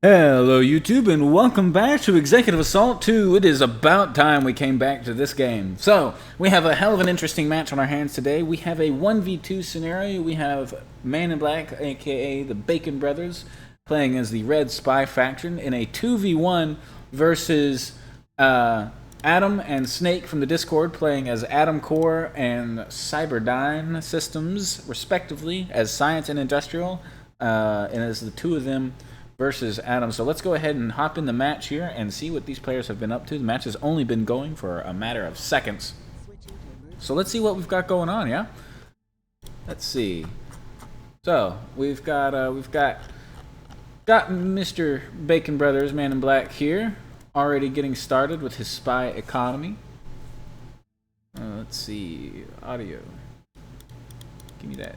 Hello YouTube and welcome back to Executive Assault 2. It is about time we came back to this game. So, we have a hell of an interesting match on our hands today. We have a 1v2 scenario. We have ManInBlack, aka the Bacon Brothers, playing as the Red Spy faction in a 2v1 versus Adam and Snake from the Discord playing as Atom Core and Cyberdyne Systems, respectively, as Science and Industrial, and as the two of them versus Adam. So let's go ahead and hop in the match here and see what these players have been up to. The match has only been going for a matter of seconds. So let's see what we've got going on, yeah? Let's see. So, we've got Mr. Bacon Brothers, ManInBlack here, already getting started with his spy economy. Let's see, audio. Give me that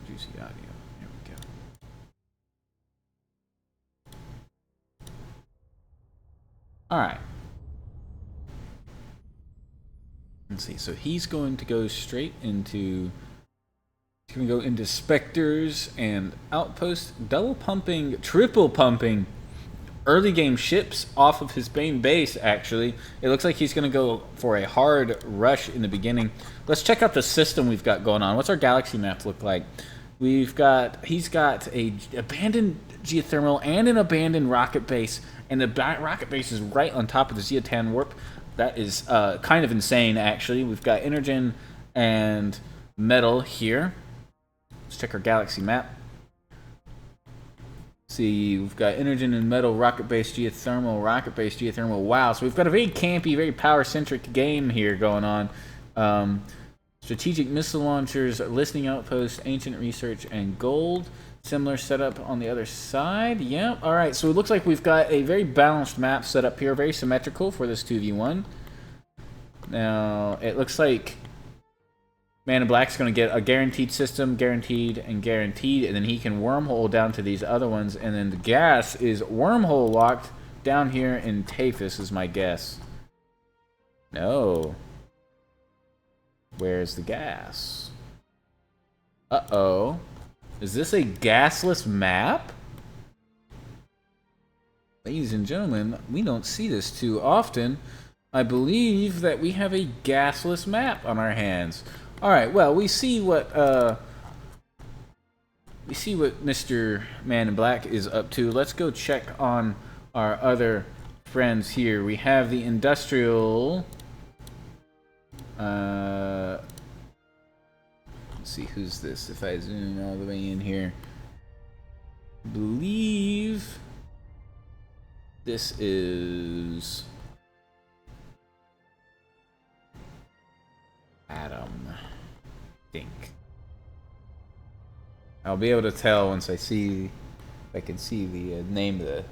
juicy audio. There we go. All right. Let's see. So he's going to go straight into. He's going to go into Spectres and Outposts, double pumping, triple pumping early game ships off of his main base. Actually, it looks like he's going to go for a hard rush in the beginning. Let's check out the system we've got going on. What's our galaxy map look like? He's got a abandoned geothermal and an abandoned rocket base. And the rocket base is right on top of the Zeatan warp. That is kind of insane, actually. We've got Energen and Metal here. Let's check our galaxy map. See, we've got Energen and Metal, rocket base, geothermal, rocket base, geothermal. Wow, so we've got a very campy, very power-centric game here going on. Strategic missile launchers, listening outposts, ancient research, and gold. Similar setup on the other side. Yep. All right. So it looks like we've got a very balanced map set up here, very symmetrical for this 2v1. Now it looks like ManInBlack's going to get a guaranteed system, guaranteed, and guaranteed, and then he can wormhole down to these other ones, and then the gas is wormhole locked down here in Tafis, is my guess. No. Where's the gas? Uh-oh. Is this a gasless map? Ladies and gentlemen, we don't see this too often. I believe that we have a gasless map on our hands. Alright, well, we see what Mr. ManInBlack is up to. Let's go check on our other friends here. We have the industrial. Let's see, who's this? If I zoom all the way in here, I believe this is Adam. I think I'll be able to tell once I see, if I can see the name of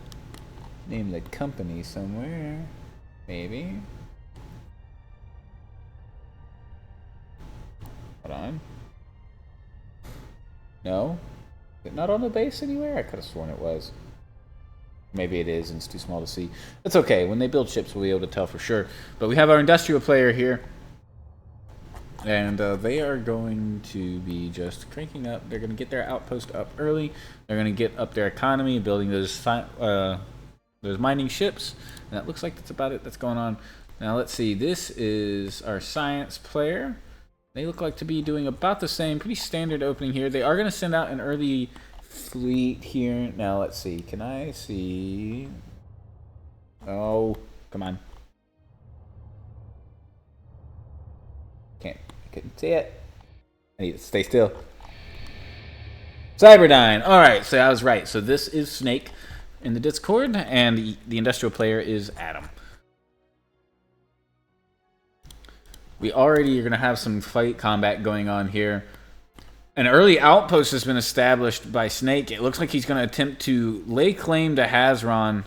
the company somewhere, maybe. Hold on. No? Is it not on the base anywhere? I could have sworn it was. Maybe it is and it's too small to see. That's okay. When they build ships, we'll be able to tell for sure. But we have our industrial player here. And they are going to be just cranking up. They're going to get their outpost up early. They're going to get up their economy, building those mining ships. And that looks like that's about it that's going on. Now let's see. This is our science player. They look like to be doing about the same, pretty standard opening here. They are going to send out an early fleet here. Now, let's see. Can I see? Oh, come on. I couldn't see it. I need to stay still. Cyberdyne. All right, so I was right. So this is Snake in the Discord, and the industrial player is Adam. We already are going to have some fight combat going on here. An early outpost has been established by Snake. It looks like he's going to attempt to lay claim to Hazron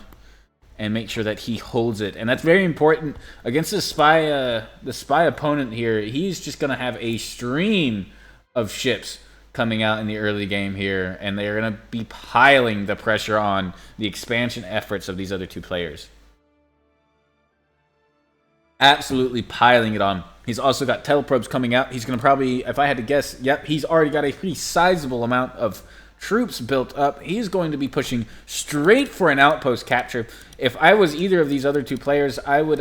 and make sure that he holds it. And that's very important against the spy opponent here. He's just going to have a stream of ships coming out in the early game here, and they're going to be piling the pressure on the expansion efforts of these other two players. Absolutely piling it on. He's also got teleprobes coming out. He's going to probably, if I had to guess, yep, he's already got a pretty sizable amount of troops built up. He's going to be pushing straight for an outpost capture. If I was either of these other two players, I would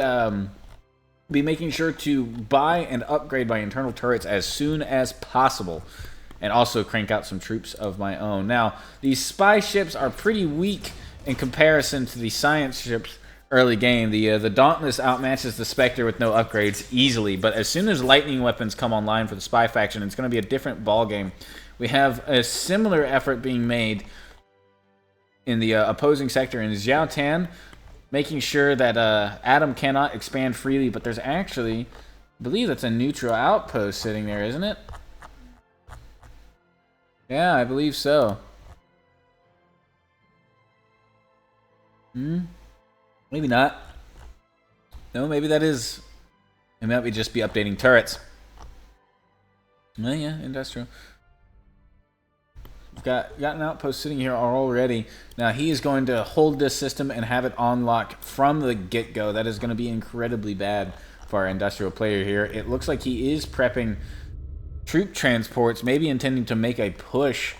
be making sure to buy and upgrade my internal turrets as soon as possible, and also crank out some troops of my own. Now, these spy ships are pretty weak in comparison to the science ships early game. The Dauntless outmatches the Spectre with no upgrades easily, but as soon as lightning weapons come online for the spy faction, it's going to be a different ball game. We have a similar effort being made in the opposing sector in Xiao Tan, making sure that Adam cannot expand freely, but there's actually, I believe that's a neutral outpost sitting there, isn't it? Yeah, I believe so. Maybe not. No, maybe that is. It might just be updating turrets. Oh yeah, industrial. We've got an outpost sitting here already. Now he is going to hold this system and have it on lock from the get-go. That is going to be incredibly bad for our industrial player here. It looks like he is prepping troop transports, maybe intending to make a push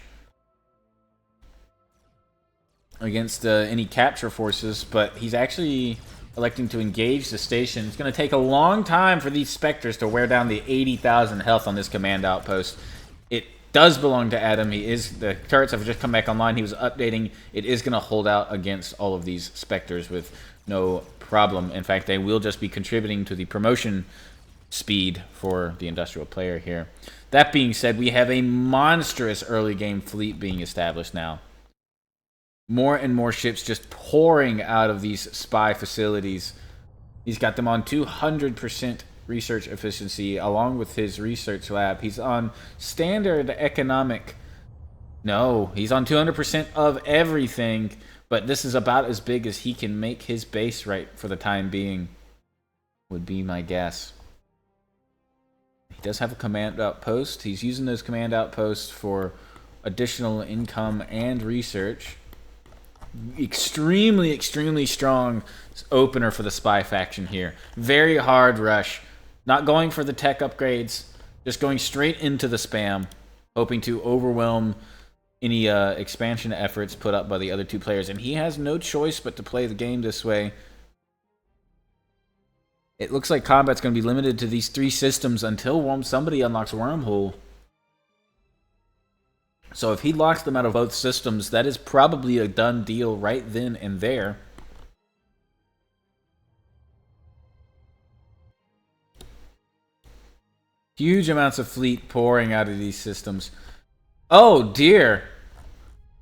against any capture forces, but he's actually electing to engage the station. It's going to take a long time for these Spectres to wear down the 80,000 health on this command outpost. It does belong to Adam. The turrets have just come back online. He was updating. It is going to hold out against all of these Spectres with no problem. In fact, they will just be contributing to the promotion speed for the industrial player here. That being said, we have a monstrous early game fleet being established now. More and more ships just pouring out of these spy facilities. He's got them on 200% research efficiency along with his research lab. He's on standard economic. No, he's on 200% of everything, but this is about as big as he can make his base right for the time being, would be my guess. He does have a command outpost. He's using those command outposts for additional income and research. Extremely, extremely strong opener for the spy faction here. Very hard rush. Not going for the tech upgrades. Just going straight into the spam. Hoping to overwhelm any expansion efforts put up by the other two players. And he has no choice but to play the game this way. It looks like combat's going to be limited to these three systems until somebody unlocks Wormhole. So if he locks them out of both systems, that is probably a done deal right then and there. Huge amounts of fleet pouring out of these systems. Oh dear.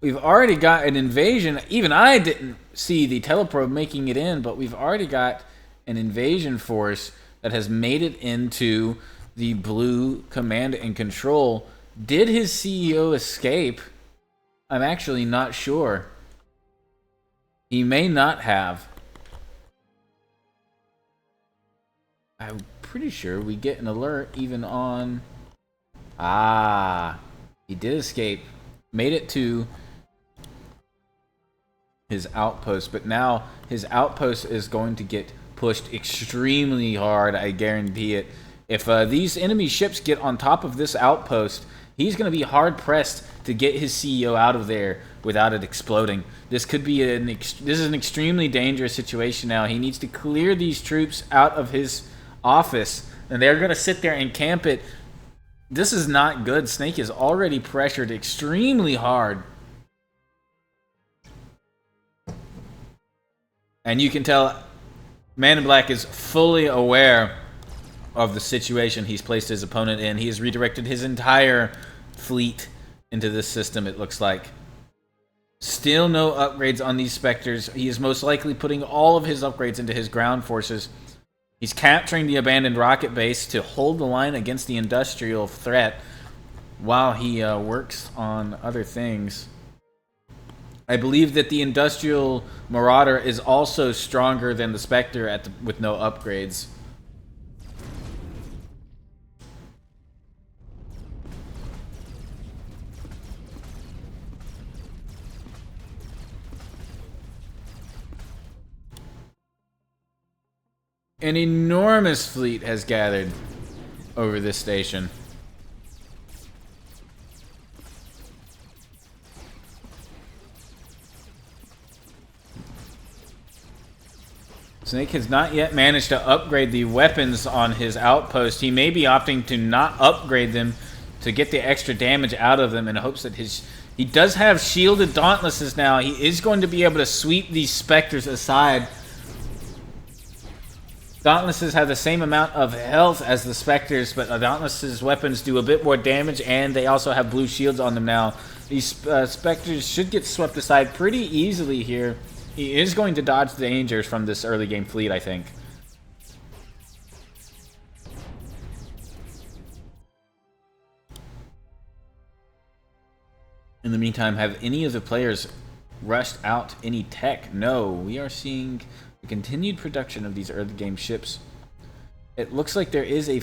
We've already got an invasion. Even I didn't see the teleprobe making it in, but we've already got an invasion force that has made it into the blue command and control. Did his CEO escape? I'm actually not sure. He may not have. I'm pretty sure we get an alert even on... Ah, he did escape. Made it to his outpost, but now his outpost is going to get pushed extremely hard, I guarantee it. If these enemy ships get on top of this outpost, he's going to be hard-pressed to get his CEO out of there without it exploding. This could be this is an extremely dangerous situation now. He needs to clear these troops out of his office, and they're going to sit there and camp it. This is not good. Snake is already pressured extremely hard. And you can tell ManInBlack is fully aware of the situation he's placed his opponent in. He has redirected his entire fleet into this system, it looks like. Still no upgrades on these Spectres. He is most likely putting all of his upgrades into his ground forces. He's capturing the abandoned rocket base to hold the line against the industrial threat while he works on other things. I believe that the industrial Marauder is also stronger than the Spectre with no upgrades. An enormous fleet has gathered over this station. Snake has not yet managed to upgrade the weapons on his outpost. He may be opting to not upgrade them to get the extra damage out of them in hopes that he does have shielded Dauntlesses now. He is going to be able to sweep these Spectres aside. Dauntlesses have the same amount of health as the Spectres, but Dauntlesses' weapons do a bit more damage, and they also have blue shields on them now. These Spectres should get swept aside pretty easily here. He is going to dodge the dangers from this early game fleet, I think. In the meantime, have any of the players rushed out any tech? No, we are seeing the continued production of these early game ships. It looks like there is a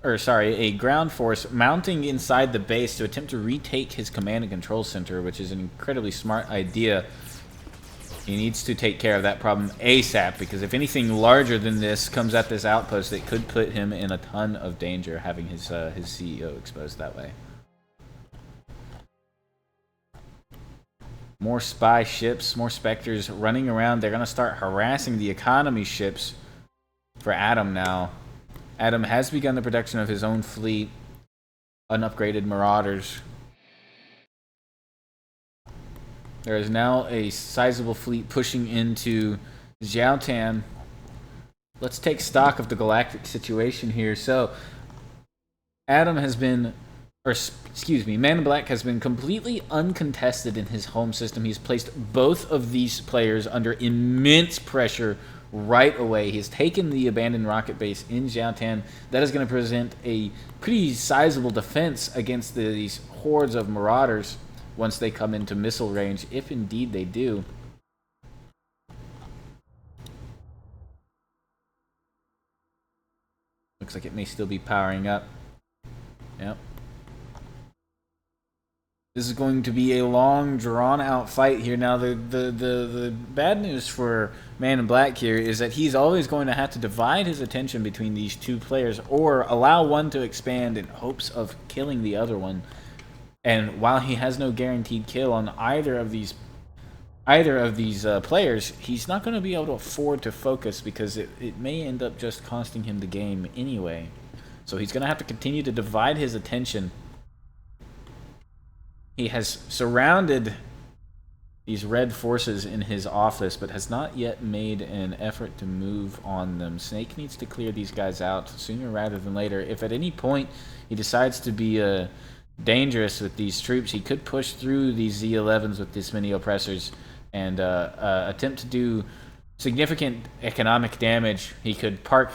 a ground force mounting inside the base to attempt to retake his command and control center, which is an incredibly smart idea. He needs to take care of that problem ASAP, because if anything larger than this comes at this outpost, it could put him in a ton of danger, having his CEO exposed that way. More spy ships, more Spectres running around. They're going to start harassing the economy ships for Adam now. Adam has begun the production of his own fleet, unupgraded Marauders. There is now a sizable fleet pushing into Jiaotan. Let's take stock of the galactic situation here. So, Adam has been, ManInBlack has been completely uncontested in his home system. He's placed both of these players under immense pressure right away. He's taken the abandoned rocket base in Jiaotan. That is going to present a pretty sizable defense against these hordes of Marauders once they come into missile range, if indeed they do. Looks like it may still be powering up. Yep. This is going to be a long, drawn-out fight here. Now, the bad news for ManInBlack here is that he's always going to have to divide his attention between these two players, or allow one to expand in hopes of killing the other one. And while he has no guaranteed kill on either of these players, he's not going to be able to afford to focus, because it may end up just costing him the game anyway. So he's going to have to continue to divide his attention. He has surrounded these red forces in his office, but has not yet made an effort to move on them. Snake needs to clear these guys out sooner rather than later. If at any point he decides to be dangerous with these troops, he could push through these Z-11s with this many oppressors and attempt to do significant economic damage. He could park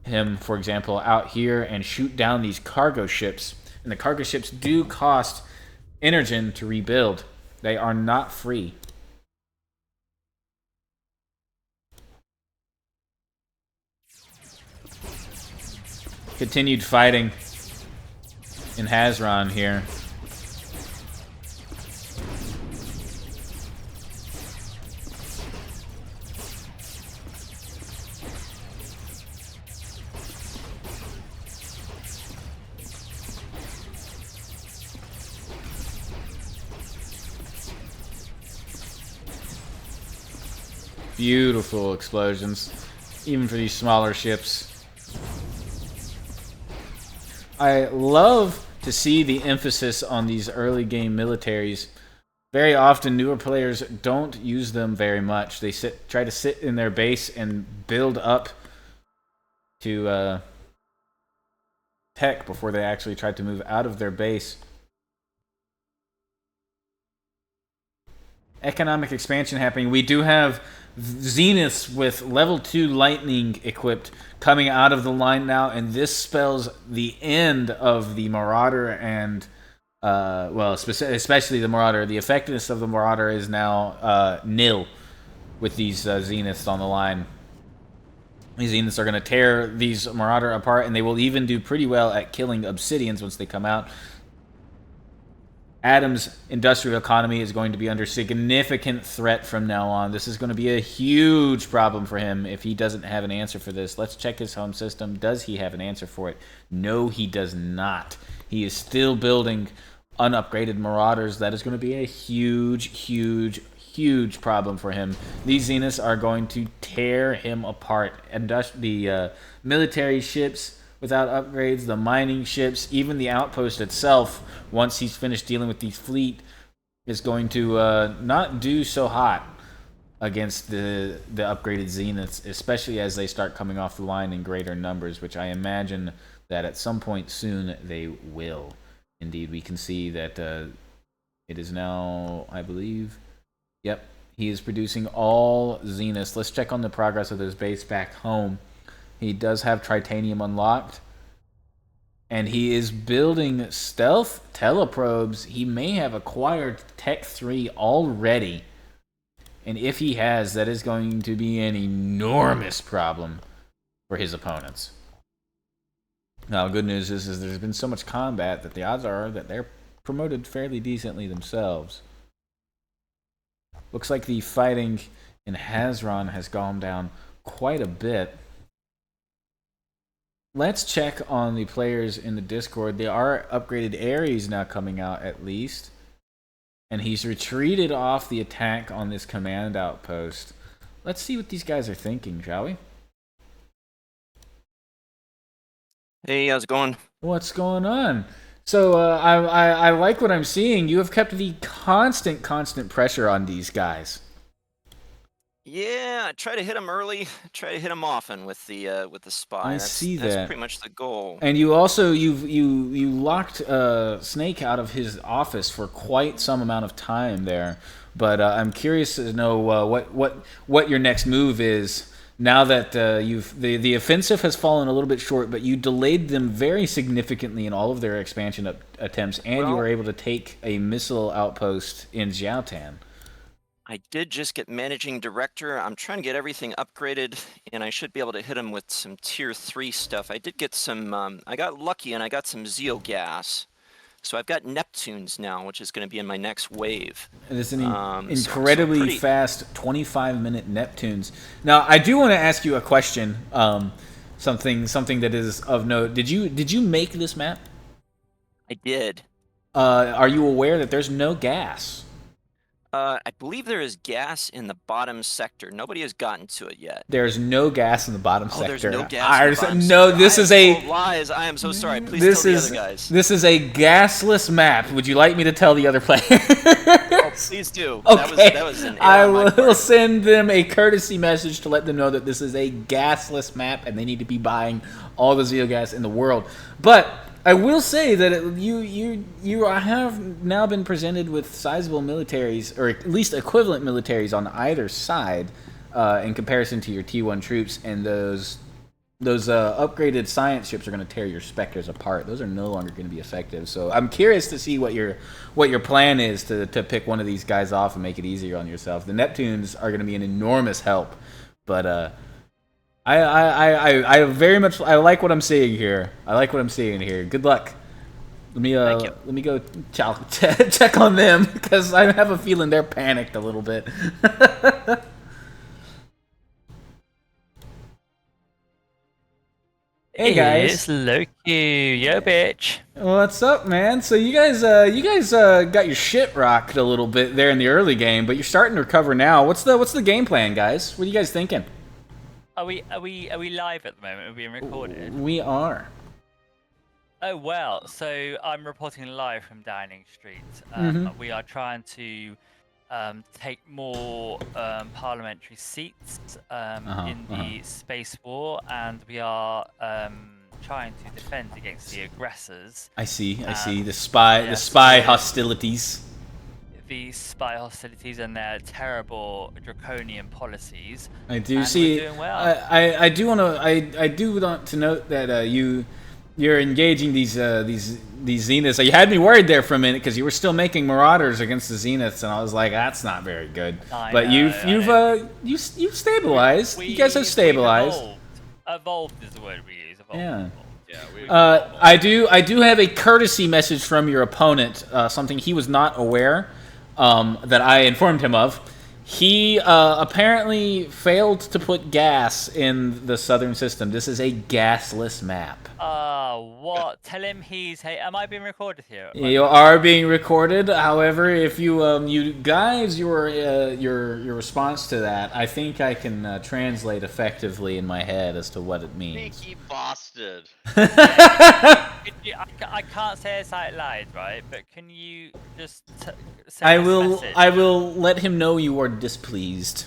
him, for example, out here and shoot down these cargo ships. And the cargo ships do cost energy to rebuild. They are not free. Continued fighting in Hazron here. Beautiful explosions, even for these smaller ships. I love to see the emphasis on these early game militaries. Very often, newer players don't use them very much. They try to sit in their base and build up to tech before they actually try to move out of their base. Economic expansion happening. We do have Zeniths with level 2 lightning equipped coming out of the line now, and this spells the end of the Marauder and especially the Marauder. The effectiveness of the Marauder is now nil with these Zeniths on the line. These Zeniths are going to tear these Marauder apart, and they will even do pretty well at killing Obsidians once they come out. Adam's industrial economy is going to be under significant threat from now on. This is going to be a huge problem for him if he doesn't have an answer for this. Let's check his home system. Does he have an answer for it? No, he does not. He is still building unupgraded Marauders. That is going to be a huge, huge, huge problem for him. These Zeniths are going to tear him apart. And the military ships without upgrades, the mining ships, even the outpost itself, once he's finished dealing with the fleet, is going to not do so hot against the upgraded Zeniths, especially as they start coming off the line in greater numbers, which I imagine that at some point soon they will. Indeed, we can see that it is now, I believe, yep, he is producing all Zeniths. Let's check on the progress of his base back home. He does have Tritanium unlocked, and he is building stealth teleprobes. He may have acquired Tech 3 already, and if he has, that is going to be an enormous problem for his opponents. Now, good news is there's been so much combat that the odds are that they're promoted fairly decently themselves. Looks like the fighting in Hazron has gone down quite a bit. Let's check on the players in the Discord. There are upgraded Ares now coming out, at least. And he's retreated off the attack on this command outpost. Let's see what these guys are thinking, shall we? Hey, how's it going? What's going on? So I like what I'm seeing. You have kept the constant pressure on these guys. Yeah, try to hit him early. Try to hit him often with the spy. I see that. That's pretty much the goal. And you also you locked Snake out of his office for quite some amount of time there. But I'm curious to know what your next move is. Now that the offensive has fallen a little bit short, but you delayed them very significantly in all of their expansion attempts, and you were able to take a missile outpost in Jiaotan. I did just get Managing Director. I'm trying to get everything upgraded, and I should be able to hit him with some Tier 3 stuff. I did get some, I got lucky, and I got some Zeogas. So I've got Neptunes now, which is going to be in my next wave. And it's an incredibly fast 25-minute Neptunes. Now, I do want to ask you a question, something that is of note. Did you make this map? I did. Are you aware that there's no gas? I believe there is gas in the bottom sector. Nobody has gotten to it yet. There's no gas in the bottom sector. There's no gas in the bottom sector. This is a lies. I am so sorry. Please tell the other guys. This is a gasless map. Would you like me to tell the other players? Oh, please do. Okay. That was an error I on my will part. send them a courtesy message to let them know that this is a gasless map and they need to be buying all the Zeogas in the world. But I will say that you have now been presented with sizable militaries, or at least equivalent militaries on either side, in comparison to your T1 troops, and those upgraded science ships are going to tear your Spectres apart. Those are no longer going to be effective. So I'm curious to see what your plan is to pick one of these guys off and make it easier on yourself. The Neptunes are going to be an enormous help, but I very much like what I'm seeing here. Good luck. Let me go check on them because I have a feeling they're panicked a little bit. Hey guys, it's Loki, yo bitch. What's up, man? So you guys got your shit rocked a little bit there in the early game, but you're starting to recover now. What's the game plan, guys? What are you guys thinking? Are we live at the moment? Are we being recorded? We are. Oh well, so I'm reporting live from Downing Street. We are trying to take more parliamentary seats in the space war, and we are trying to defend against the aggressors. I see. The spy hostilities. The spy hostilities and their terrible draconian policies. I do and see. We're doing well. I do want to note that you're engaging these Zeniths. You had me worried there for a minute because you were still making Marauders against the Zeniths, and I was like, that's not very good. But you've stabilized. You guys have stabilized. Evolved is the word we use. Yeah. I do have a courtesy message from your opponent. Something he was not aware that I informed him of. He apparently failed to put gas in the southern system. This is a gasless map. What? Tell him he's. Hey, am I being recorded here? You are being recorded. However, if you guys your response to that, I think I can translate effectively in my head as to what it means. Sneaky bastard. I can't say this out loud, right? But can you just send I this will. message? I will let him know you are displeased.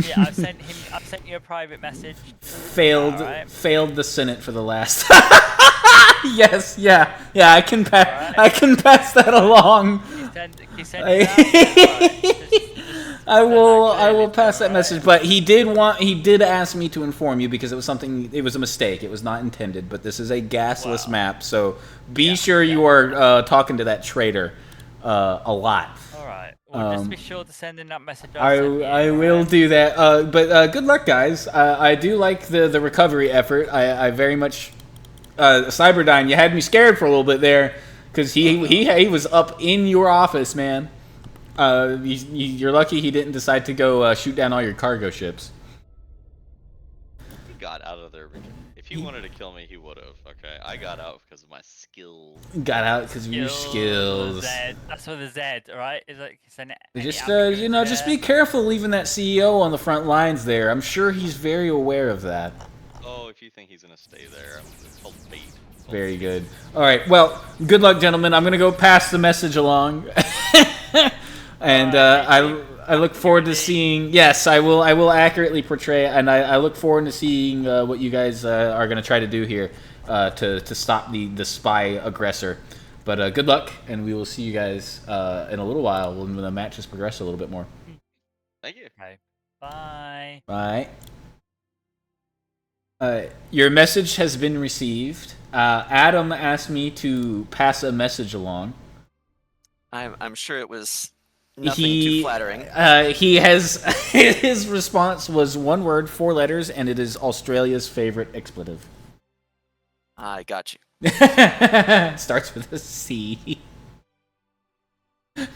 Yeah, I've sent you a private message. Failed. Alright. Failed the Senate for the last. Yes. Yeah. I can pass. Alright. I can pass that along. Can you send it out? I will. I will clearly, pass that alright? message. But he did ask me to inform you because it was something. It was a mistake. It was not intended. But this is a gasless Wow. map, so be sure you are talking to that traitor a lot. Alright. Well, just be sure to send in that message. I will do that. But good luck, guys. I do like the recovery effort. I very much. Cyberdyne, you had me scared for a little bit there, because he was up in your office, man. You're lucky he didn't decide to go shoot down all your cargo ships. He got out of there. If he wanted to kill me, he would have. Okay, I got out because of my skills. Got out because of your skills. Z. That's with a Z, alright? Is like Just just be careful leaving that CEO on the front lines there. I'm sure he's very aware of that. Oh, if you think he's gonna stay there, it's called bait. Very good. All right. Well, good luck, gentlemen. I'm gonna go pass the message along, and I look forward to seeing. Yes, I will accurately portray, and I look forward to seeing what you guys are gonna try to do here to stop the spy aggressor. But good luck, and we will see you guys in a little while when the match has progressed a little bit more. Thank you. Okay. Bye. Bye. Your message has been received. Adam asked me to pass a message along. I'm sure it was nothing too flattering. He has his response was one word, 4 letters, and it is Australia's favorite expletive. I got you. Starts with a C.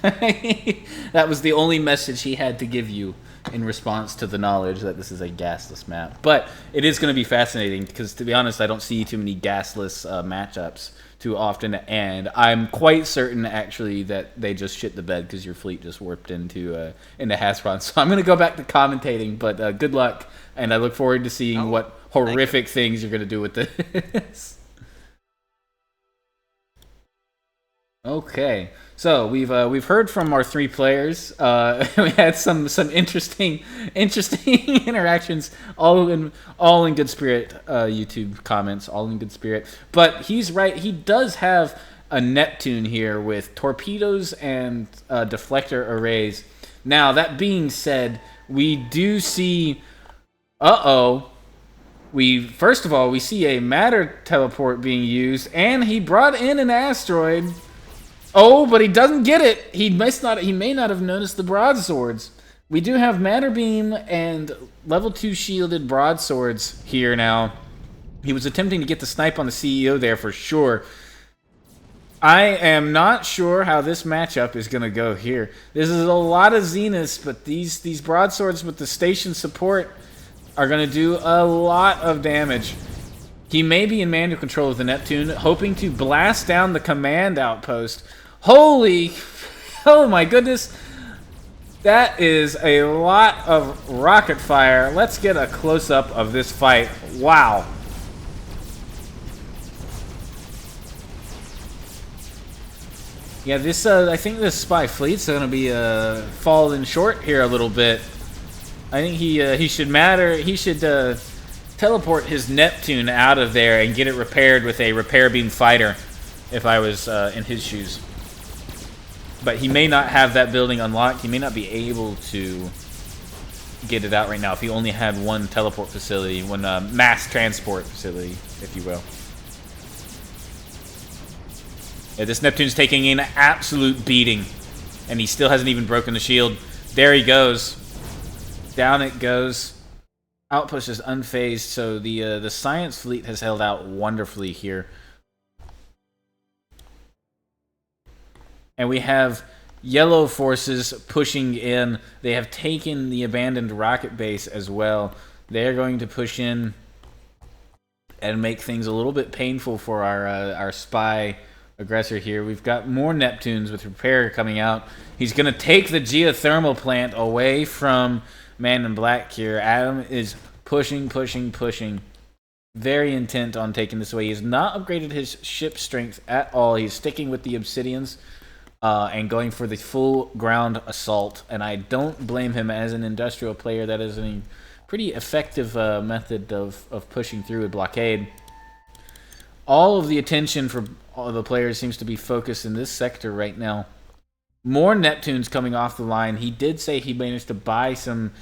That was the only message he had to give you in response to the knowledge that this is a gasless map. But it is going to be fascinating because, to be honest, I don't see too many gasless matchups too often, and I'm quite certain actually that they just shit the bed because your fleet just warped into Hasbron. So I'm going to go back to commentating, but good luck, and I look forward to seeing what horrific things you're going to do with this. Okay, so we've heard from our 3 players. We had some interesting interactions, all in good spirit. YouTube comments, all in good spirit. But he's right. He does have a Neptune here with torpedoes and deflector arrays. Now that being said, we do see. First of all we see a matter teleport being used, and he brought in an asteroid. Oh, but he doesn't get it. He may not have noticed the broadswords. We do have matter beam and level 2 shielded broadswords here now. He was attempting to get the snipe on the CEO there for sure. I am not sure how this matchup is going to go here. This is a lot of Zeniths, but these broadswords with the station support are going to do a lot of damage. He may be in manual control of the Neptune, hoping to blast down the command outpost. Oh my goodness. That is a lot of rocket fire. Let's get a close-up of this fight. Wow. Yeah, this I think this spy fleet's going to be falling short here a little bit. I think he should teleport his Neptune out of there and get it repaired with a repair beam fighter if I was in his shoes. But he may not have that building unlocked. He may not be able to get it out right now if he only had one teleport facility, one mass transport facility, if you will. Yeah, this Neptune's taking an absolute beating, and he still hasn't even broken the shield. There he goes. Down it goes. Outpost is unfazed, so the science fleet has held out wonderfully here. And we have yellow forces pushing in. They have taken the abandoned rocket base as well. They're going to push in and make things a little bit painful for our spy aggressor here. We've got more Neptunes with repair coming out. He's going to take the geothermal plant away from ManInBlack here. Adam is pushing. Very intent on taking this away. He has not upgraded his ship strength at all. He's sticking with the Obsidians and going for the full ground assault. And I don't blame him as an industrial player. That is a pretty effective method of pushing through a blockade. All of the attention for all the players seems to be focused in this sector right now. More Neptunes coming off the line. He did say he managed to buy some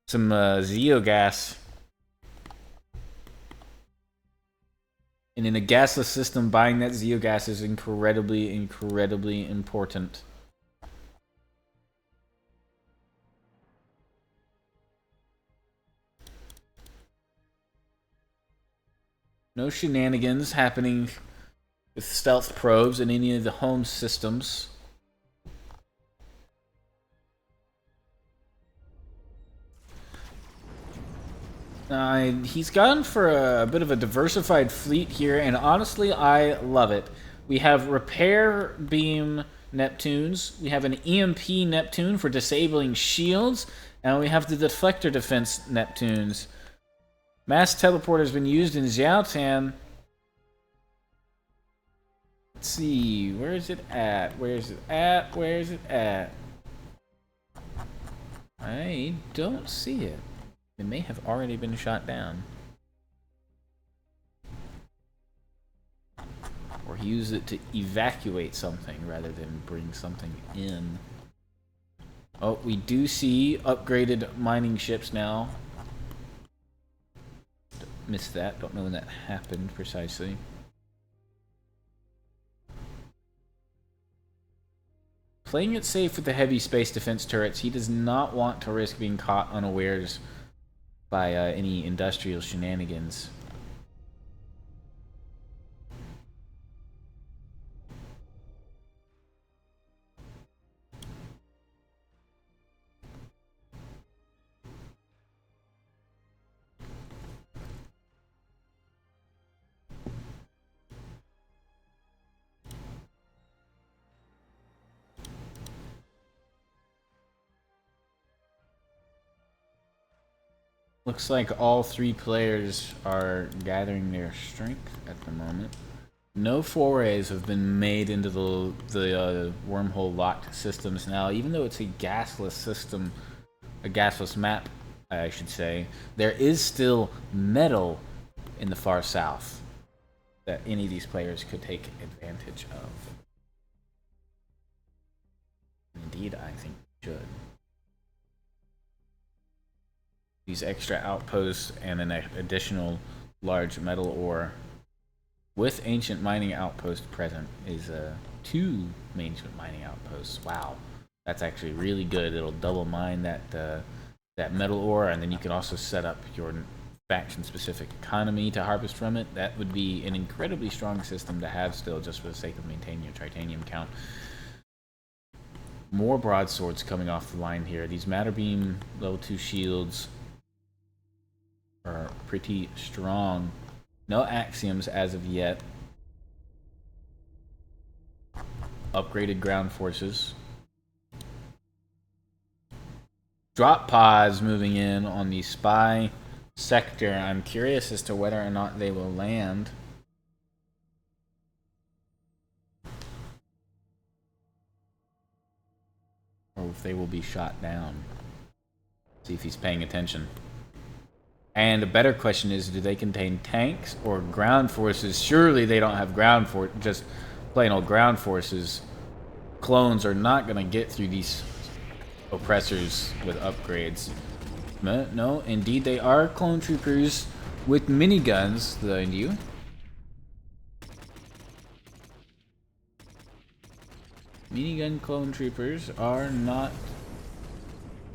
Zeogas. And in a gasless system, buying that Zeogas is incredibly important. No shenanigans happening with stealth probes in any of the home systems. He's gone for a bit of a diversified fleet here, and honestly, I love it. We have repair beam Neptunes, we have an EMP Neptune for disabling shields, and we have the deflector defense Neptunes. Mass teleport has been used in Xiaotan. Let's see, where is it at? Where is it at? I don't see it. It may have already been shot down. Or he used it to evacuate something rather than bring something in. Oh, we do see upgraded mining ships now. Missed that. Don't know when that happened precisely. Playing it safe with the heavy space defense turrets. He does not want to risk being caught unawares by any industrial shenanigans. Looks like all three players are gathering their strength at the moment. No forays have been made into the wormhole locked systems now, even though it's a gasless system, a gasless map, I should say. There is still metal in the far south that any of these players could take advantage of. Indeed, I think they should. These extra outposts and an additional large metal ore with ancient mining outpost present is 2 ancient mining outposts. Wow, that's actually really good. It'll double mine that metal ore, and then you can also set up your faction-specific economy to harvest from it. That would be an incredibly strong system to have still, just for the sake of maintaining your titanium count. More broadswords coming off the line here. These matter beam level 2 shields are pretty strong. No axioms as of yet. Upgraded ground forces. Drop pods moving in on the spy sector. I'm curious as to whether or not they will land. Or if they will be shot down. See if he's paying attention. And a better question is, do they contain tanks or ground forces? Surely they don't have ground force, just plain old ground forces. Clones are not going to get through these oppressors with upgrades. No, indeed they are clone troopers with miniguns, mind you. Minigun clone troopers are not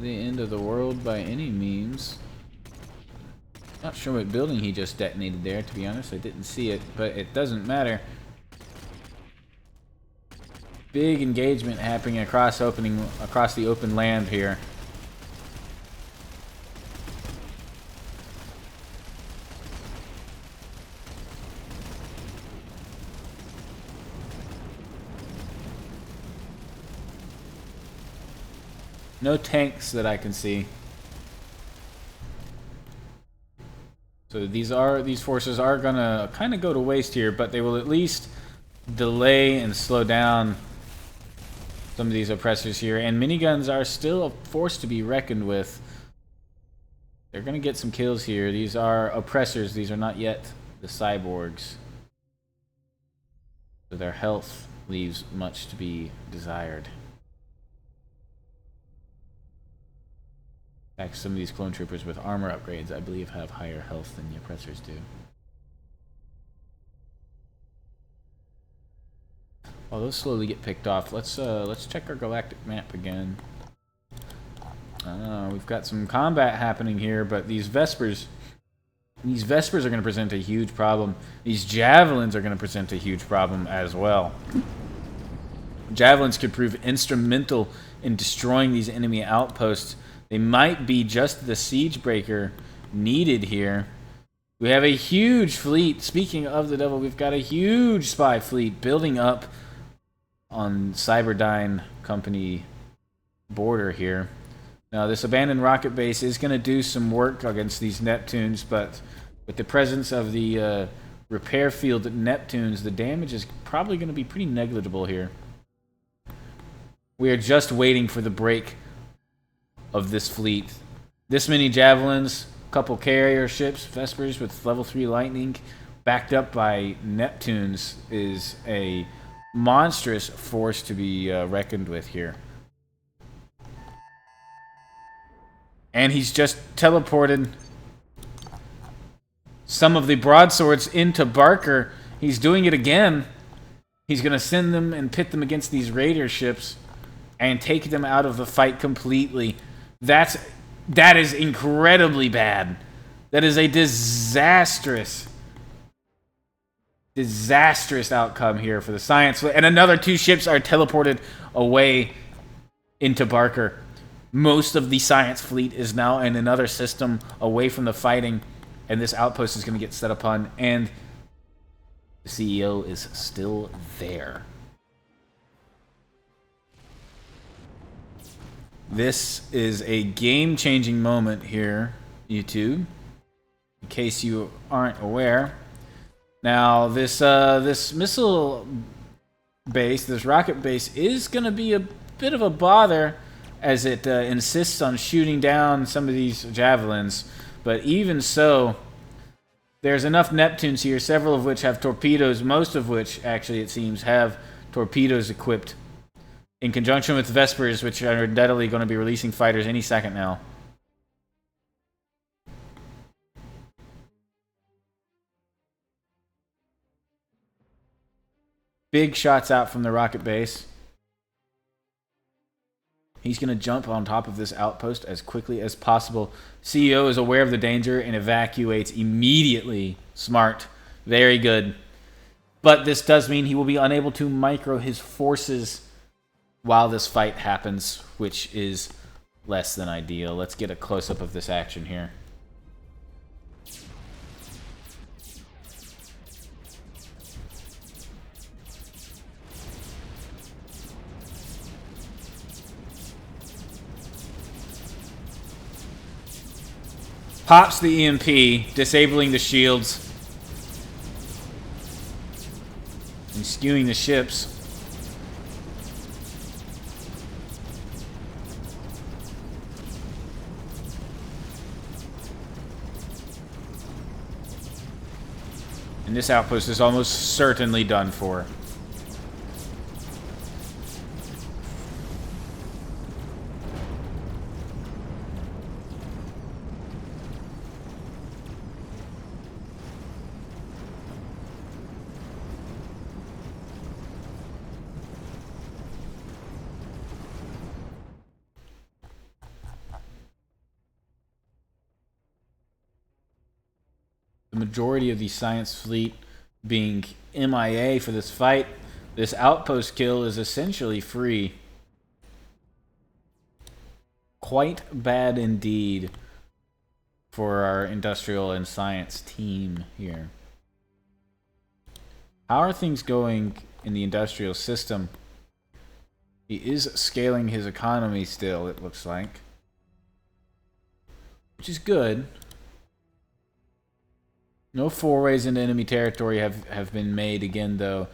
the end of the world by any means. Not sure what building he just detonated there, to be honest. I didn't see it, but it doesn't matter. big engagement happening across the open land here. No tanks that I can see. So these forces are gonna kind of go to waste here, but they will at least delay and slow down some of these oppressors here. And miniguns are still a force to be reckoned with. They're gonna get some kills here. These are oppressors. These are not yet the cyborgs. So their health leaves much to be desired. In fact, some of these clone troopers with armor upgrades, I believe, have higher health than the oppressors do. While those slowly get picked off, let's check our galactic map again. We've got some combat happening here, but these Vespers are going to present a huge problem. These Javelins are going to present a huge problem as well. Javelins could prove instrumental in destroying these enemy outposts. They might be just the siege breaker needed here. We have a huge fleet. Speaking of the devil, we've got a huge spy fleet building up on Cyberdyne Company border here. Now, this abandoned rocket base is going to do some work against these Neptunes, but with the presence of the repair field Neptunes, the damage is probably going to be pretty negligible here. We are just waiting for the break of this fleet. This many Javelins, a couple carrier ships, Vespers with level 3 lightning, backed up by Neptunes, is a monstrous force to be reckoned with here. And he's just teleported some of the broadswords into Barker. He's doing it again. He's going to send them and pit them against these raider ships and take them out of the fight completely. That is incredibly bad. That is a disastrous outcome here for the science. And another 2 ships are teleported away into Barker. Most of the science fleet is now in another system away from the fighting, and this outpost is going to get set upon, and the CEO is still there. This is a game-changing moment here, YouTube, in case you aren't aware. Now, this missile base, this rocket base, is going to be a bit of a bother as it insists on shooting down some of these Javelins. But even so, there's enough Neptunes here, several of which have torpedoes, most of which, actually, it seems, have torpedoes equipped, in conjunction with Vespers, which are undoubtedly going to be releasing fighters any second now. Big shots out from the rocket base. He's going to jump on top of this outpost as quickly as possible. CEO is aware of the danger and evacuates immediately. Smart. Very good. But this does mean he will be unable to micro his forces while this fight happens, which is less than ideal. Let's get a close-up of this action here. Pops the EMP, disabling the shields and skewing the ships. And this outpost is almost certainly done for. The majority of the science fleet being MIA for this fight. This outpost kill is essentially free. Quite bad indeed for our industrial and science team here. How are things going in the industrial system? He is scaling his economy still, it looks like. Which is good. No forays into enemy territory have been made again, though.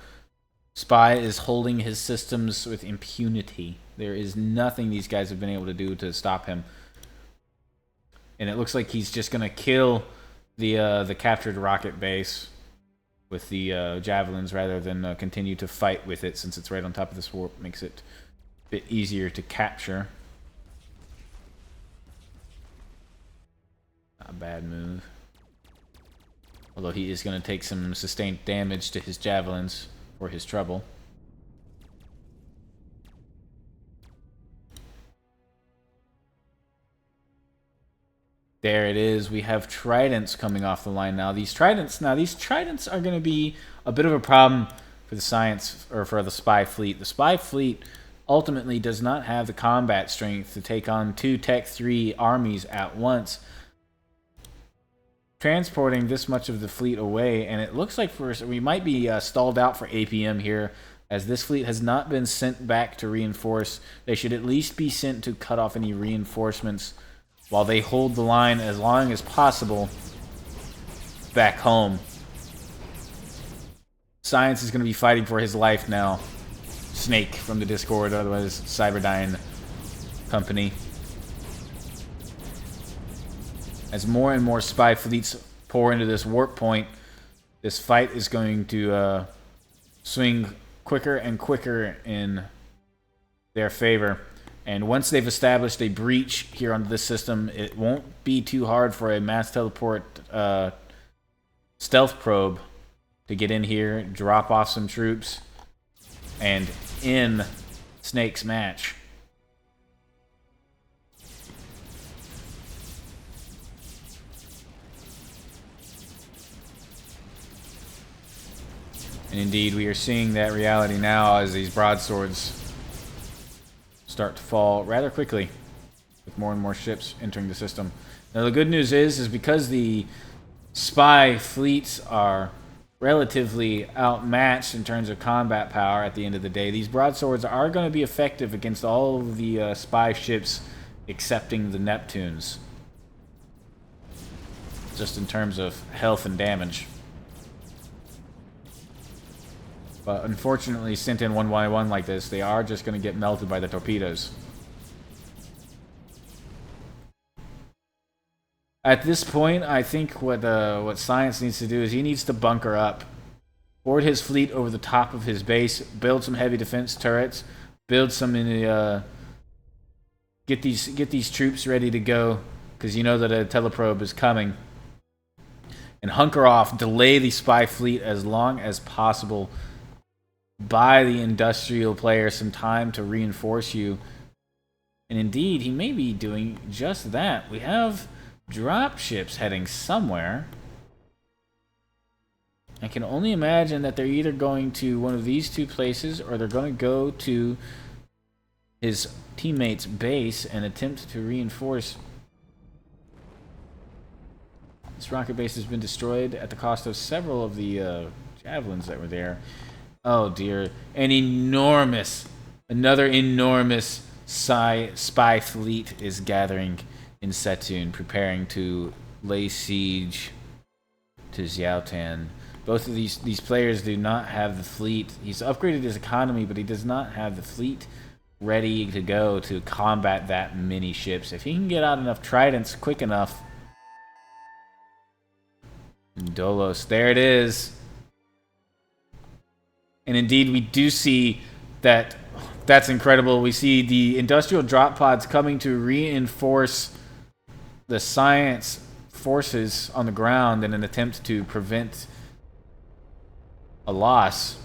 Spy is holding his systems with impunity. There is nothing these guys have been able to do to stop him. And it looks like he's just going to kill the captured rocket base with the javelins rather than continue to fight with it, since it's right on top of this warp. Makes it a bit easier to capture. Not a bad move. Although he is going to take some sustained damage to his javelins for his trouble. There it is. We have tridents coming off the line now. These tridents are going to be a bit of a problem for the science, or for the spy fleet. The spy fleet ultimately does not have the combat strength to take on 2 Tech 3 armies at once. Transporting this much of the fleet away, and it looks like we might be stalled out for APM here, as this fleet has not been sent back to reinforce. They should at least be sent to cut off any reinforcements while they hold the line as long as possible back home. Science is going to be fighting for his life now. Snake from the Discord, otherwise Cyberdyne Company. As more and more spy fleets pour into this warp point, this fight is going to swing quicker and quicker in their favor. And once they've established a breach here on this system, it won't be too hard for a mass teleport stealth probe to get in here, drop off some troops, and end Snake's match. And indeed, we are seeing that reality now as these broadswords start to fall rather quickly, with more and more ships entering the system. Now, the good news is because the spy fleets are relatively outmatched in terms of combat power at the end of the day, these broadswords are going to be effective against all of the spy ships excepting the Neptunes, just in terms of health and damage. But unfortunately, sent in 1v1 like this, they are just going to get melted by the torpedoes. At this point, I think what Science needs to do is he needs to bunker up. Board his fleet over the top of his base, build some heavy defense turrets, build some in the... get these troops ready to go, because you know that a teleprobe is coming. And hunker off, delay the spy fleet as long as possible. Buy the industrial player some time to reinforce you. And indeed, he may be doing just that. We have drop ships heading somewhere. I can only imagine that they're either going to one of these two places, or they're going to go to his teammate's base and attempt to reinforce. This rocket base has been destroyed at the cost of several of the javelins that were there. Oh dear. Another enormous spy fleet is gathering in Setun, preparing to lay siege to Xiaotan. Both of these players do not have the fleet. He's upgraded his economy, but he does not have the fleet ready to go to combat that many ships. If he can get out enough tridents quick enough. Dolos, there it is. And indeed, we do see that. That's incredible. We see the industrial drop pods coming to reinforce the science forces on the ground in an attempt to prevent a loss.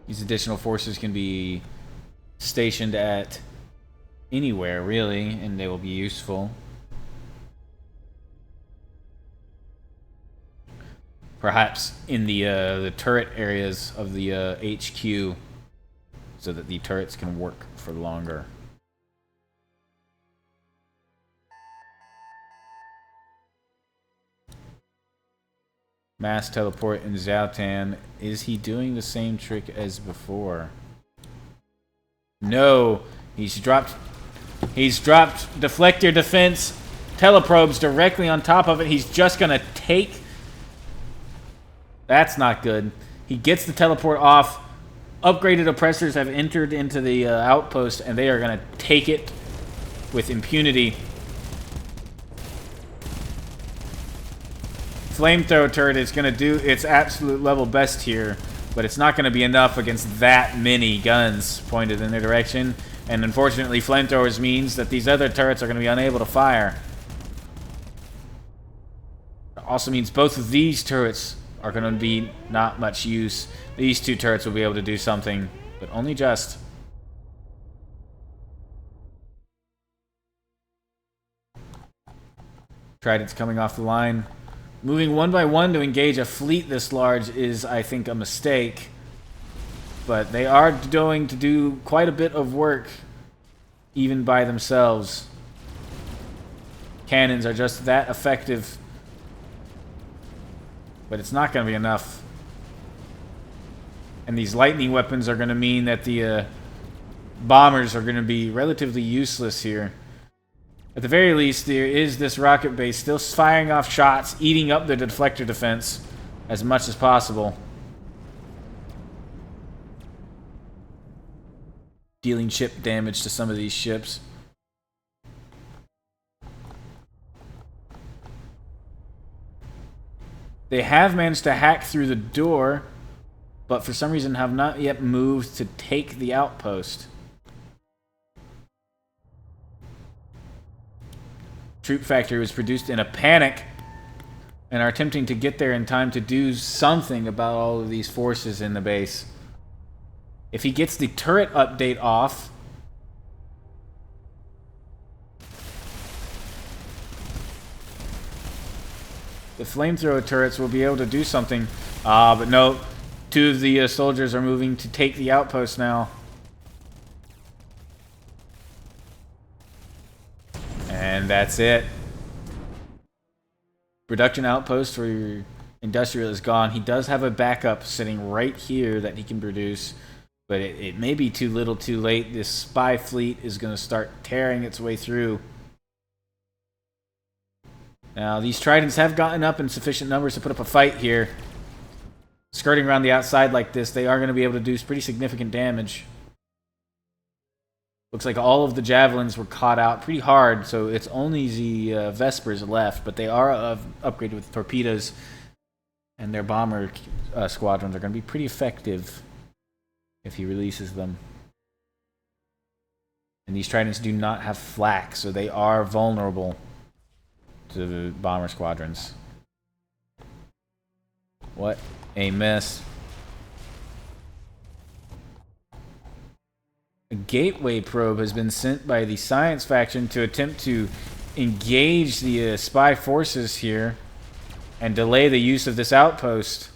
These additional forces can be stationed at anywhere, really, and they will be useful. Perhaps in the turret areas of the HQ, so that the turrets can work for longer. Mass teleport in Zhao. Is he doing the same trick as before? No, he's dropped deflector defense, teleprobes directly on top of it. He's just gonna take. That's not good. He gets the teleport off. Upgraded oppressors have entered into the outpost, and they are gonna take it with impunity. Flamethrower turret is going to do its absolute level best here, but it's not going to be enough against that many guns pointed in their direction. And unfortunately, flamethrowers means that these other turrets are going to be unable to fire. It also means both of these turrets are going to be not much use. These two turrets will be able to do something, but only just. Trident's coming off the line. Moving one by one to engage a fleet this large is, I think, a mistake. But they are going to do quite a bit of work, even by themselves. Cannons are just that effective. But it's not going to be enough. And these lightning weapons are going to mean that the bombers are going to be relatively useless here. At the very least, there is this rocket base still firing off shots, eating up the deflector defense as much as possible. Dealing ship damage to some of these ships. They have managed to hack through the door, but for some reason have not yet moved to take the outpost. Troop Factory was produced in a panic and are attempting to get there in time to do something about all of these forces in the base. If he gets the turret update off, the flamethrower turrets will be able to do something. But no, two of the soldiers are moving to take the outpost now. And that's it. Production outpost for your industrial is gone. He does have a backup sitting right here that he can produce, but it may be too little too late. This spy fleet is going to start tearing its way through. Now, these Tridents have gotten up in sufficient numbers to put up a fight here. Skirting around the outside like this, they are going to be able to do pretty significant damage. Looks like all of the javelins were caught out pretty hard, so it's only the Vespers left, but they are upgraded with torpedoes, and their bomber squadrons are going to be pretty effective if he releases them. And these Tridents do not have flak, so they are vulnerable to the bomber squadrons. What a miss. A gateway probe has been sent by the science faction to attempt to engage the spy forces here and delay the use of this outpost.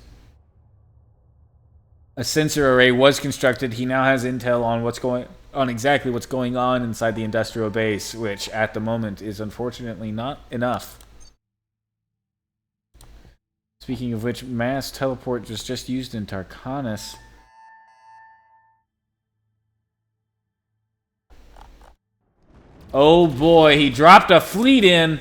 A sensor array was constructed. He now has intel on exactly what's going on inside the industrial base, which at the moment is unfortunately not enough. Speaking of which, mass teleport was just used in Tarkanis. Oh boy, he dropped a fleet in.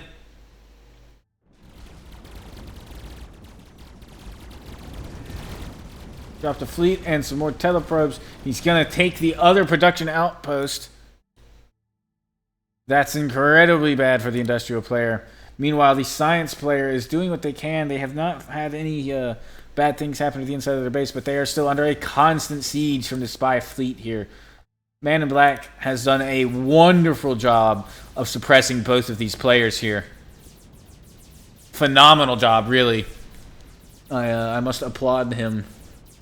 Dropped a fleet and some more teleprobes. He's going to take the other production outpost. That's incredibly bad for the industrial player. Meanwhile, the science player is doing what they can. They have not had any bad things happen to the inside of their base, but they are still under a constant siege from the spy fleet here. ManInBlack has done a wonderful job of suppressing both of these players here. Phenomenal job, really. I must applaud him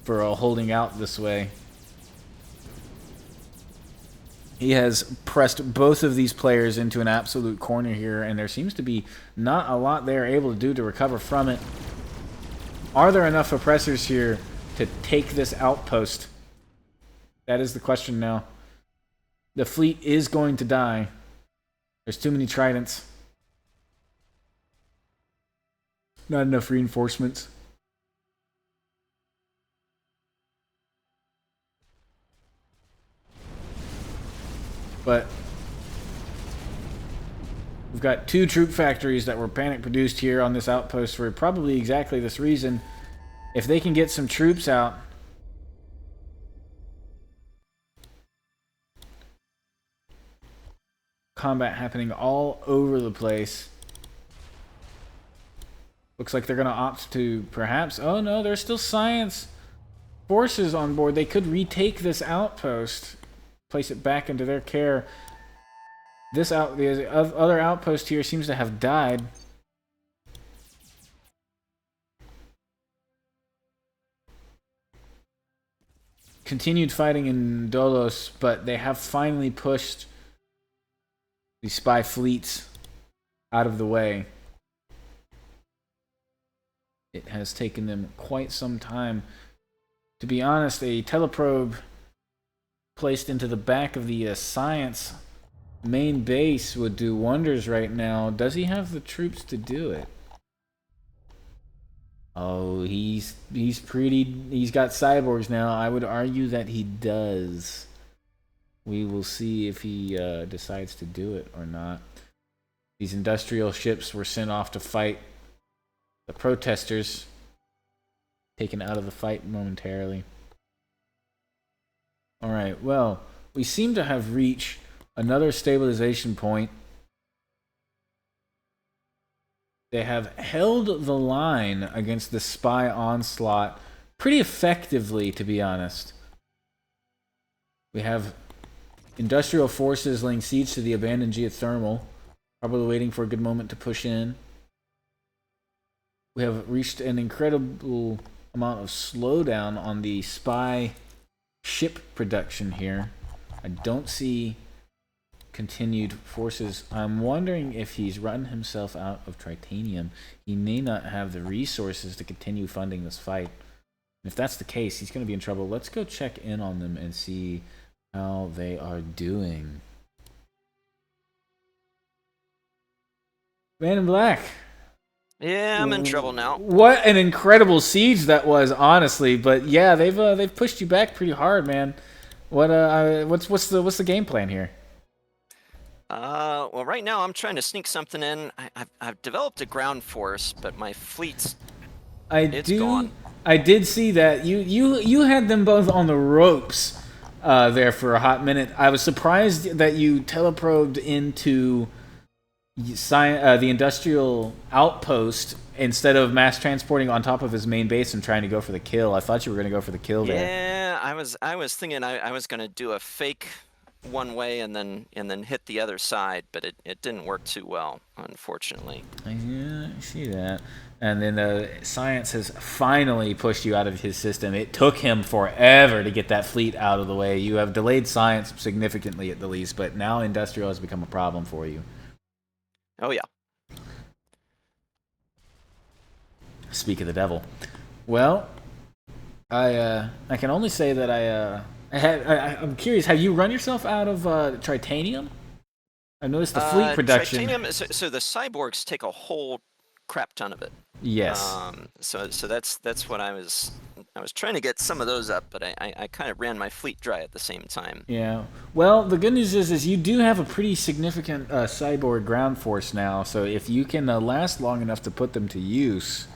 for holding out this way. He has pressed both of these players into an absolute corner here, and there seems to be not a lot they're able to do to recover from it. Are there enough oppressors here to take this outpost? That is the question now. The fleet is going to die. There's too many tridents. Not enough reinforcements. But we've got 2 troop factories that were panic produced here on this outpost for probably exactly this reason. If they can get some troops out, combat happening all over the place. Looks like they're going to opt to perhaps... Oh no, there's still science forces on board. They could retake this outpost, place it back into their care. The other outpost here seems to have died. Continued fighting in Dolos, but they have finally pushed the spy fleets out of the way. It has taken them quite some time. To be honest, a teleprobe placed into the back of the science main base would do wonders right now. Does he have the troops to do it? Oh, he's got cyborgs now. I would argue that he does. We will see if he decides to do it or not. These industrial ships were sent off to fight the protesters, taken out of the fight momentarily. Alright, well, we seem to have reached another stabilization point. They have held the line against the spy onslaught pretty effectively, to be honest. We have industrial forces laying siege to the abandoned geothermal, probably waiting for a good moment to push in. We have reached an incredible amount of slowdown on the spy ship production here. I don't see continued forces. I'm wondering if he's run himself out of tritanium. He may not have the resources to continue funding this fight. If that's the case, he's going to be in trouble. Let's go check in on them and see how they are doing. ManInBlack. Yeah, I'm in trouble now. What an incredible siege that was, honestly. But yeah, they've pushed you back pretty hard, man. What's the game plan here? Well, right now I'm trying to sneak something in. I've developed a ground force, but my fleet's gone. I did see that you had them both on the ropes there for a hot minute. I was surprised that you teleprobed into the industrial outpost instead of mass transporting on top of his main base and trying to go for the kill. I thought you were going to go for the kill there. Yeah, I was thinking I was going to do a fake one way and then hit the other side, but it didn't work too well, unfortunately. Yeah, I see that. And then the science has finally pushed you out of his system. It took him forever to get that fleet out of the way. You have delayed science significantly at the least, but now industrial has become a problem for you. Oh yeah. Speak of the devil. Well, I can only say that I'm curious. Have you run yourself out of tritanium? I noticed the fleet production. Tritanium. So the cyborgs take a whole crap ton of it. Yes. So that's what I was trying to get some of those up, but I kind of ran my fleet dry at the same time. Yeah. Well, the good news is you do have a pretty significant cyborg ground force now. So if you can last long enough to put them to use,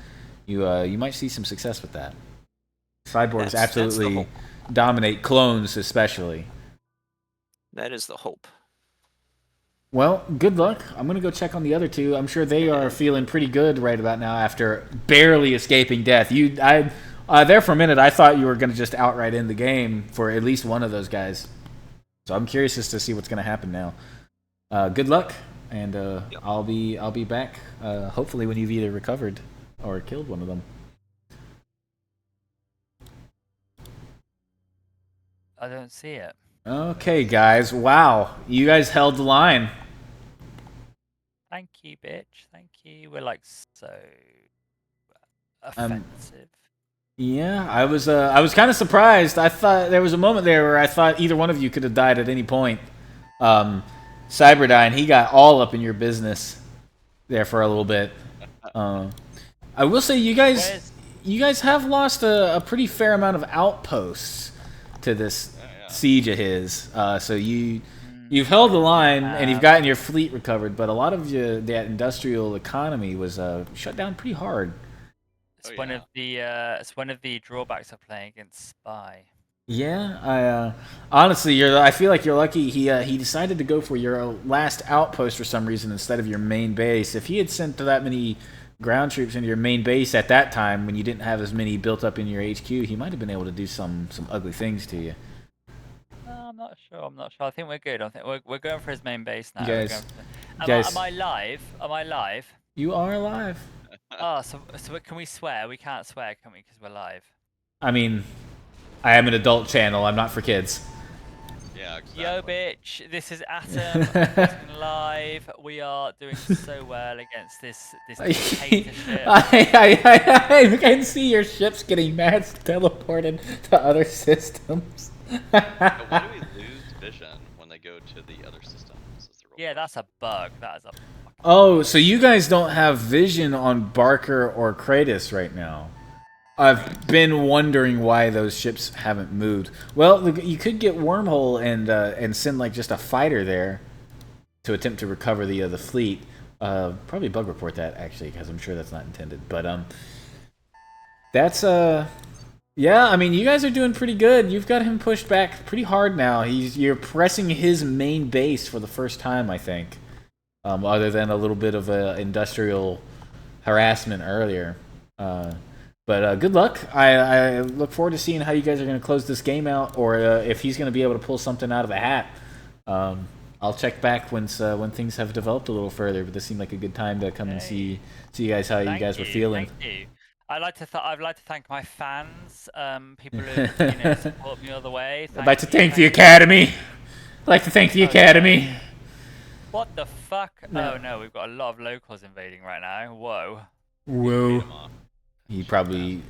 you might see some success with that. Cyborgs absolutely dominate clones, especially. That is the hope. Well, good luck. I'm going to go check on the other two. I'm sure they are feeling pretty good right about now after barely escaping death. There for a minute, I thought you were going to just outright end the game for at least one of those guys. So I'm curious as to see what's going to happen now. Good luck, and I'll be back hopefully when you've either recovered or killed one of them. I don't see it. Okay, guys. Wow, you guys held the line. Thank you, bitch. Thank you. We're like so Um, offensive. Yeah, I was kind of surprised. I thought there was a moment there where I thought either one of you could have died at any point. Cyberdyne, he got all up in your business there for a little bit. I will say you guys have lost a pretty fair amount of outposts to this siege of his. So you've held the line and you've gotten your fleet recovered, but a lot of that industrial economy was shut down pretty hard. It's one of the drawbacks of playing against Spy. Yeah, honestly, I feel like you're lucky. He decided to go for your last outpost for some reason instead of your main base. If he had sent that many ground troops into your main base at that time when you didn't have as many built up in your HQ, he might have been able to do some ugly things to you. I'm not sure. I'm not sure. I think we're good. I think we're going for his main base now. Guys, am I live? Am I live? You are alive. Oh, so can we swear? We can't swear, can we? Because we're live. I mean, I am an adult channel. I'm not for kids. Yeah, exactly. Yo, bitch! This is Atom live. We are doing so well against this dictatorship. I can see your ships getting mass teleported to other systems. But why do we lose vision when they go to the other systems? Yeah, that's a bug. That is a. Oh, so you guys don't have vision on Barker or Kratos right now. I've been wondering why those ships haven't moved. Well, you could get Wormhole and send like just a fighter there to attempt to recover the fleet. Probably bug report that actually, because I'm sure that's not intended. But that's yeah. I mean, you guys are doing pretty good. You've got him pushed back pretty hard now. You're pressing his main base for the first time, I think. Other than a little bit of industrial harassment earlier. But good luck. I look forward to seeing how you guys are going to close this game out, or if he's going to be able to pull something out of a hat. I'll check back when things have developed a little further. But this seemed like a good time to come and see you guys how you guys were feeling. Thank you. I'd like to thank my fans, people who support me all the way. I'd like to thank the Academy. I'd like to thank the Academy. What the fuck? No. Oh no, we've got a lot of locals invading right now. Whoa. Whoa. He probably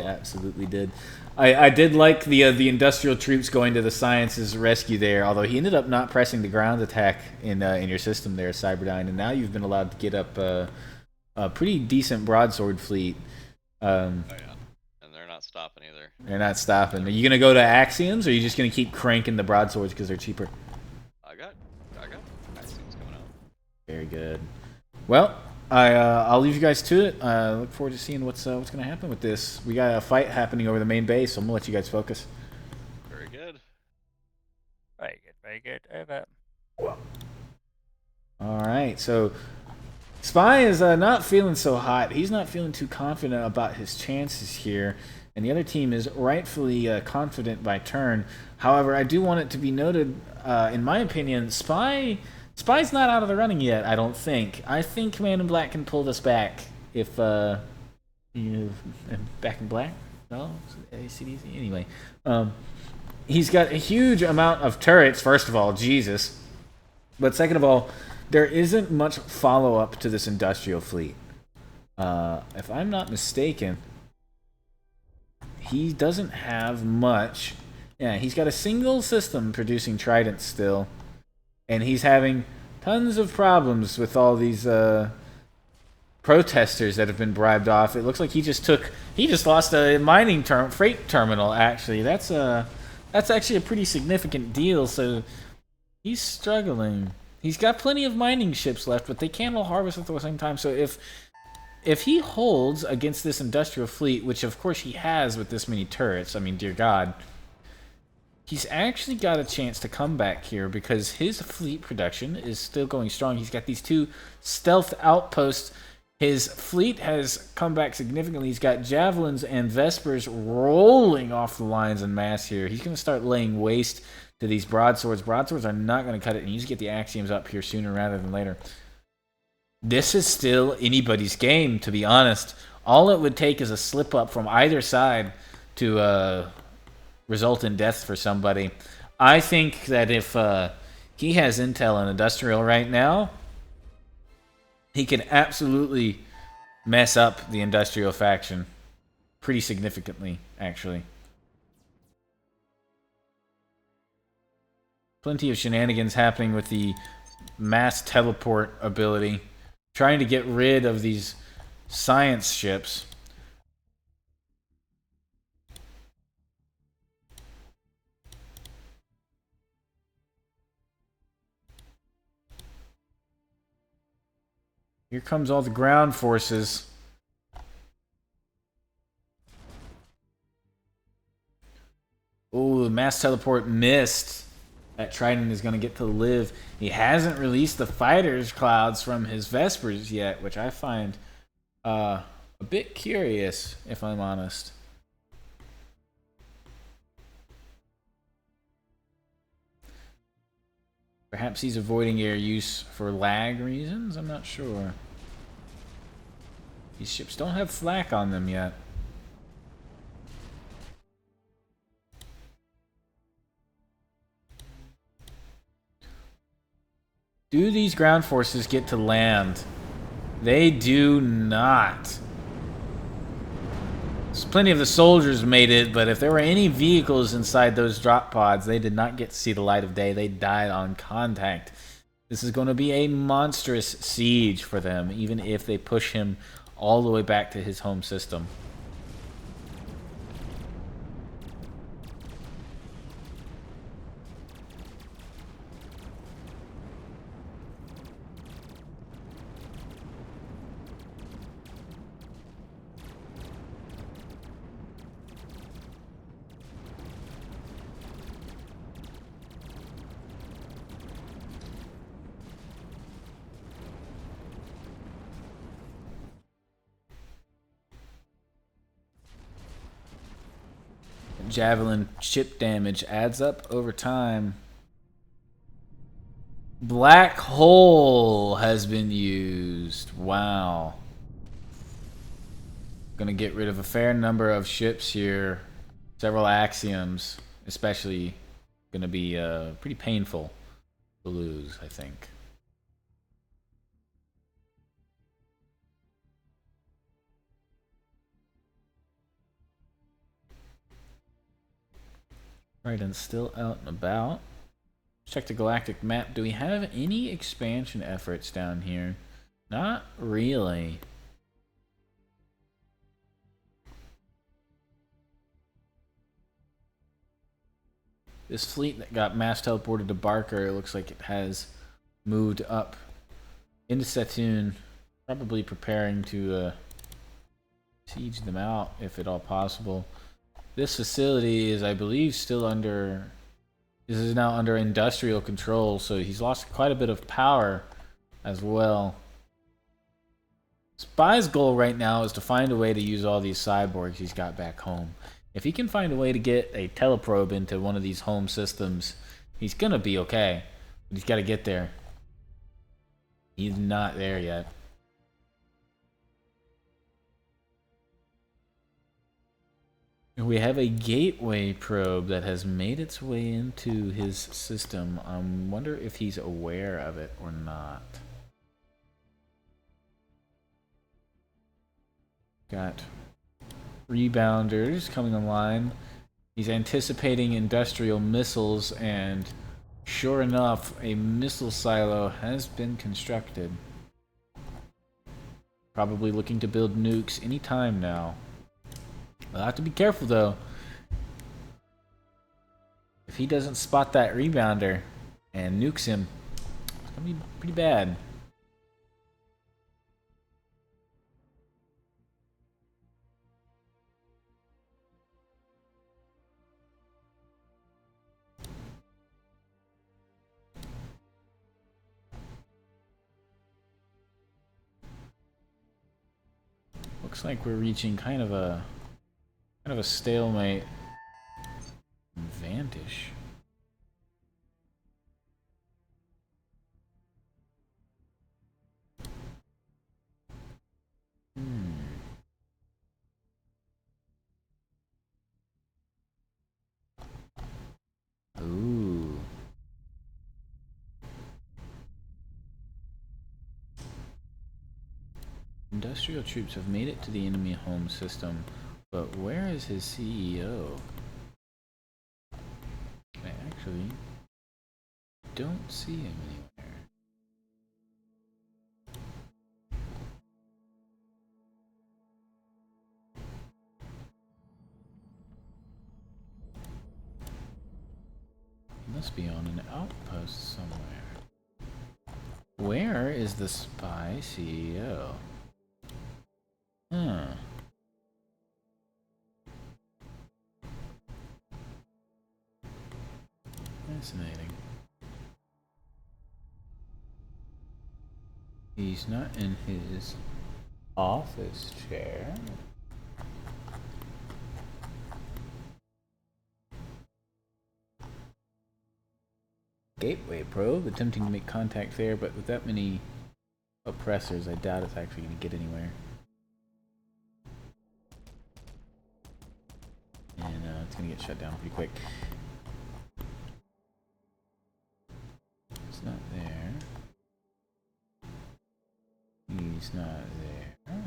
absolutely did. I did like the industrial troops going to the Science's rescue there, although he ended up not pressing the ground attack in your system there, Cyberdyne, and now you've been allowed to get up a pretty decent broadsword fleet. And they're not stopping either. They're not stopping. Are you gonna go to Axioms, or are you just gonna keep cranking the broadswords because they're cheaper? I got Axioms coming out. Very good. Well, I'll leave you guys to it. Look forward to seeing what's gonna happen with this. We got a fight happening over the main base, so I'm gonna let you guys focus. Very good. Very good. Over. All right, so Spy is not feeling so hot. He's not feeling too confident about his chances here, and the other team is rightfully confident by turn. However, I do want it to be noted, in my opinion, Spy's not out of the running yet, I don't think. I think ManInBlack can pull this back if, Back in Black? No? ACDC? Anyway. He's got a huge amount of turrets, first of all, Jesus. But second of all, there isn't much follow-up to this industrial fleet. If I'm not mistaken, he doesn't have much. Yeah, he's got a single system producing tridents still. And he's having tons of problems with all these protesters that have been bribed off. It looks like he just lost a mining freight terminal. Actually, that's actually a pretty significant deal. So he's struggling. He's got plenty of mining ships left, but they can't all harvest at the same time. So if he holds against this industrial fleet, which of course he has with this many turrets, I mean, dear God. He's actually got a chance to come back here because his fleet production is still going strong. He's got these 2 stealth outposts. His fleet has come back significantly. He's got javelins and vespers rolling off the lines en masse here. He's going to start laying waste to these broadswords. Broadswords are not going to cut it, and you just get the axioms up here sooner rather than later. This is still anybody's game, to be honest. All it would take is a slip-up from either side to result in death for somebody. I think that if he has intel on industrial right now, he can absolutely mess up the industrial faction pretty significantly, actually. Plenty of shenanigans happening with the mass teleport ability, trying to get rid of these science ships. Here comes all the ground forces. Oh, the mass teleport missed. That Trident is going to get to live. He hasn't released the fighters clouds from his Vespers yet, which I find a bit curious, if I'm honest. Perhaps he's avoiding air use for lag reasons? I'm not sure. These ships don't have flak on them yet. Do these ground forces get to land? They do not. There's plenty of the soldiers made it, but if there were any vehicles inside those drop pods, they did not get to see the light of day. They died on contact. This is going to be a monstrous siege for them, even if they push him all the way back to his home system. Javelin chip damage adds up over time. Black hole has been used. Wow. Gonna get rid of a fair number of ships here. Several axioms, especially, gonna be pretty painful to lose, I think. Right, and still out and about. Check the galactic map. Do we have any expansion efforts down here? Not really. This fleet that got mass teleported to Barker, it looks like it has moved up into Satoon, probably preparing to siege them out if at all possible. This facility is, I believe, still under... This is now under industrial control, so he's lost quite a bit of power as well. Spy's goal right now is to find a way to use all these cyborgs he's got back home. If he can find a way to get a teleprobe into one of these home systems, he's gonna be okay. But he's gotta get there. He's not there yet. We have a gateway probe that has made its way into his system. I wonder if he's aware of it or not. Got rebounders coming online. He's anticipating industrial missiles, and sure enough, a missile silo has been constructed. Probably looking to build nukes anytime now. I'll have to be careful though. If he doesn't spot that rebounder and nukes him, it's gonna be pretty bad. Looks like we're reaching kind of a stalemate. Vantage. Ooh. industrial troops have made it to the enemy home system, but where is his CEO? I actually don't see him anywhere. He must be on an outpost somewhere. Where is the spy CEO? Huh. Fascinating. He's not in his office chair. Gateway probe, attempting to make contact there, but with that many oppressors, I doubt it's actually going to get anywhere. And it's going to get shut down pretty quick. It's not there. He's not there.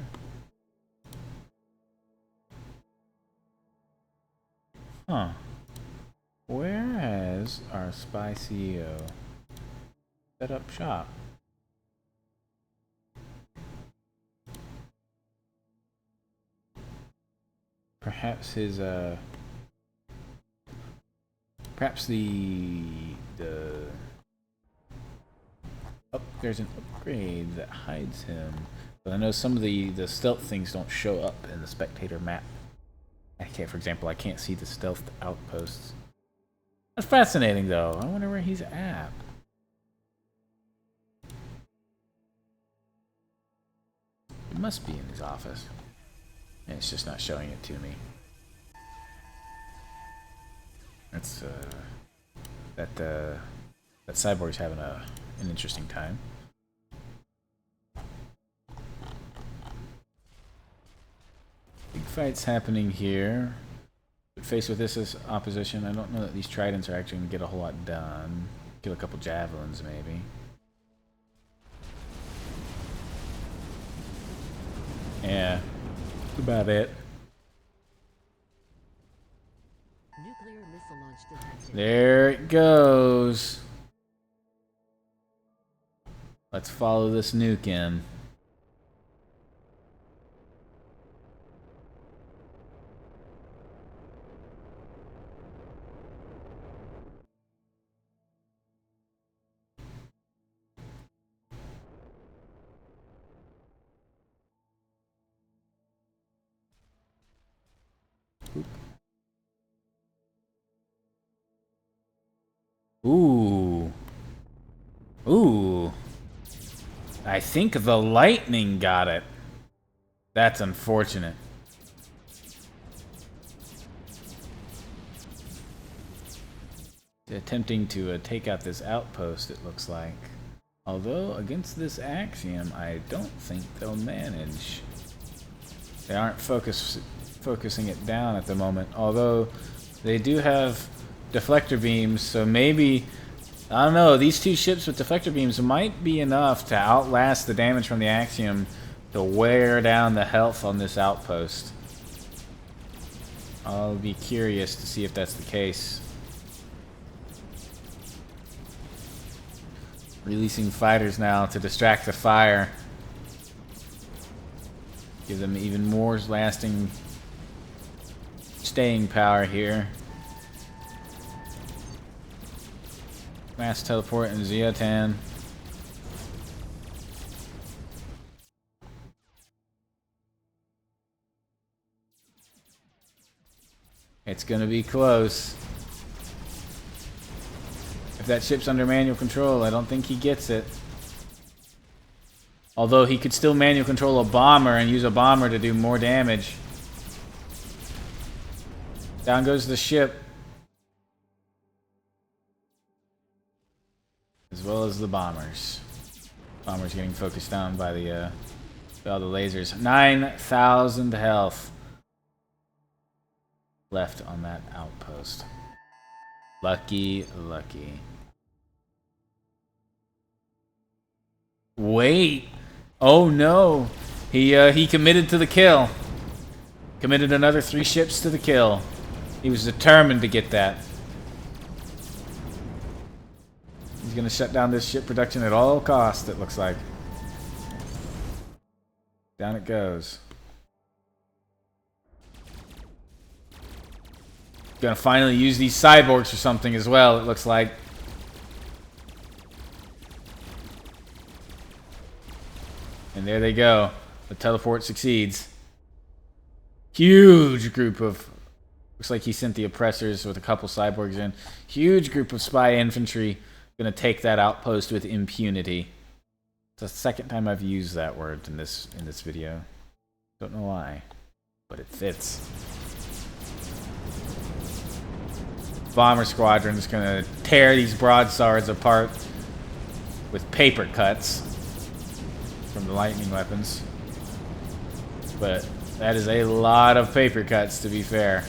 Huh. Where has our spy CEO set up shop? Perhaps his perhaps there's an upgrade that hides him. But I know some of the stealth things don't show up in the spectator map. For example, I can't see the stealth outposts. That's fascinating, though. I wonder where he's at. He must be in his office. And it's just not showing it to me. That's that cyborg's having an interesting time. Big fights happening here. But faced with this opposition, I don't know that these tridents are actually going to get a whole lot done. Kill a couple javelins, maybe. Yeah, that's about it. Nuclear missile launch detected. There it goes. Let's follow this nuke in. Ooh. Ooh. I think the lightning got it. That's unfortunate. Attempting to take out this outpost, it looks like. Although, against this axiom, I don't think they'll manage. They aren't focusing it down at the moment. Although, they do have deflector beams, so maybe... I don't know, these two ships with deflector beams might be enough to outlast the damage from the axiom to wear down the health on this outpost. I'll be curious to see if that's the case. Releasing fighters now to distract the fire. Give them even more lasting staying power here. Mass teleport in Zeotan. It's gonna be close. If that ship's under manual control, I don't think he gets it. Although he could still manual control a bomber and use a bomber to do more damage. Down goes the ship. As well as the bombers. Bombers getting focused down by the all the lasers. 9,000 health left on that outpost. Lucky, lucky. Wait! Oh no! He committed to the kill. Committed another 3 ships to the kill. He was determined to get that. He's gonna shut down this ship production at all costs, it looks like. Down it goes. Gonna finally use these cyborgs for something as well, it looks like. And there they go. The teleport succeeds. Huge group of... Looks like he sent the oppressors with a couple cyborgs in. Huge group of spy infantry. Gonna take that outpost with impunity. It's the second time I've used that word in this video. Don't know why, but it fits. Bomber squadron's gonna tear these broadswords apart with paper cuts from the lightning weapons. But that is a lot of paper cuts, to be fair.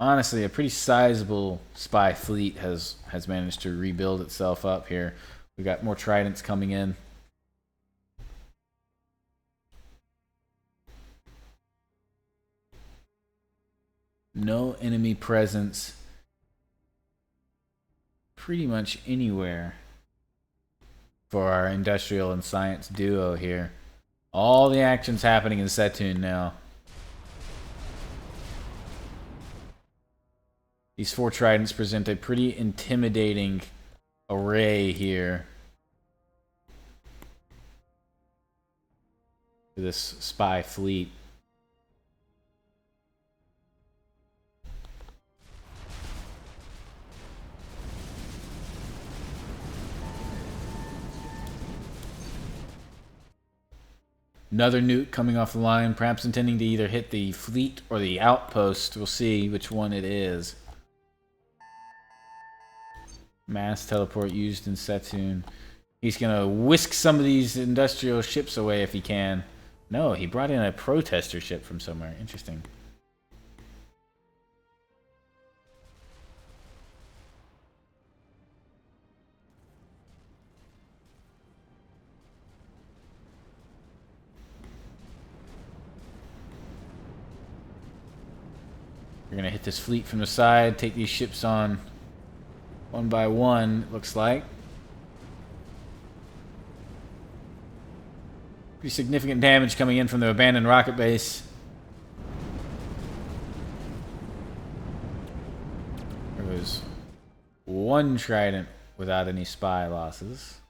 Honestly, a pretty sizable spy fleet has managed to rebuild itself up here. We got more tridents coming in. No enemy presence pretty much anywhere for our industrial and science duo here. All the action's happening in Setun now. These 4 tridents present a pretty intimidating array here for this spy fleet. Another nuke coming off the line, perhaps intending to either hit the fleet or the outpost. We'll see which one it is. Mass teleport used in Setun. He's gonna whisk some of these industrial ships away if he can. No, he brought in a protester ship from somewhere. Interesting. We're gonna hit this fleet from the side, take these ships on one by one, it looks like. Pretty significant damage coming in from the abandoned rocket base. There was 1 trident without any spy losses.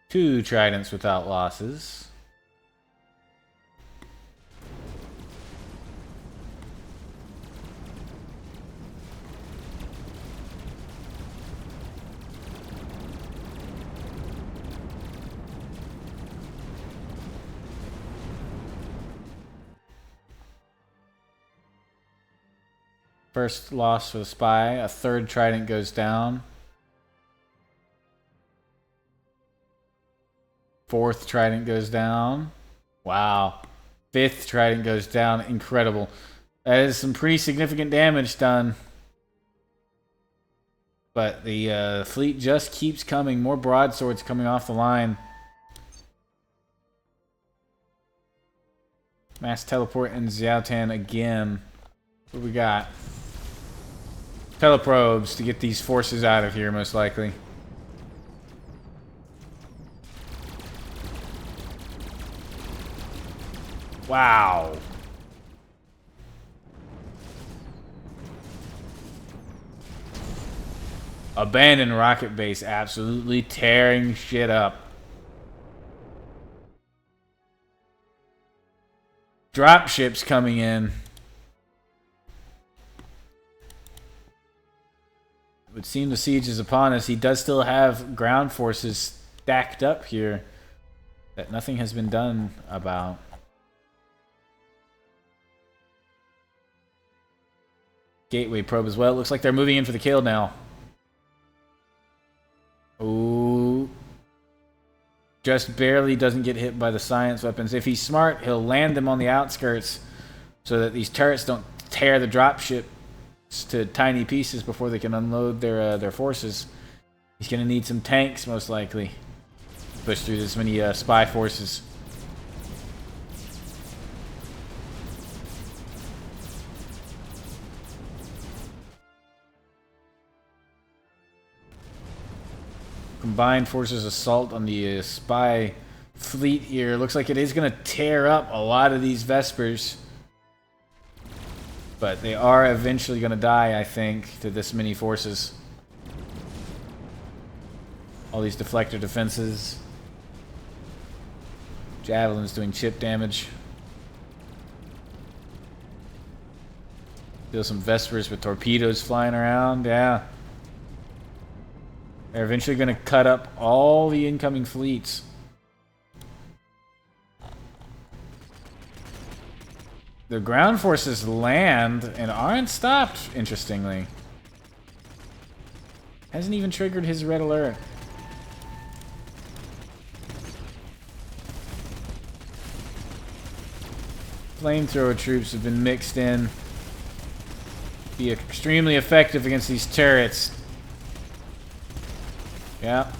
Two tridents without losses. First loss for the spy. A 3rd trident goes down. 4th trident goes down. Wow. 5th trident goes down. Incredible. That is some pretty significant damage done. But the fleet just keeps coming. More broadswords coming off the line. Mass teleport in Xiaotan again. What do we got? Teleprobes to get these forces out of here, most likely. Wow. Abandoned rocket base absolutely tearing shit up. Dropships coming in. It would seem the siege is upon us. He does still have ground forces stacked up here that nothing has been done about. Gateway probe as well. Looks like they're moving in for the kill now. Ooh. Just barely doesn't get hit by the science weapons. If he's smart, he'll land them on the outskirts so that these turrets don't tear the dropships to tiny pieces before they can unload their forces. He's going to need some tanks, most likely, to push through this many spy forces. Combined forces assault on the spy fleet here. Looks like it is going to tear up a lot of these Vespers. But they are eventually going to die, I think, to this many forces. All these deflector defenses. Javelins doing chip damage. Still some Vespers with torpedoes flying around. Yeah. They're eventually going to cut up all the incoming fleets. The ground forces land and aren't stopped, interestingly. Hasn't even triggered his red alert. Flamethrower troops have been mixed in. Be extremely effective against these turrets. Yeah.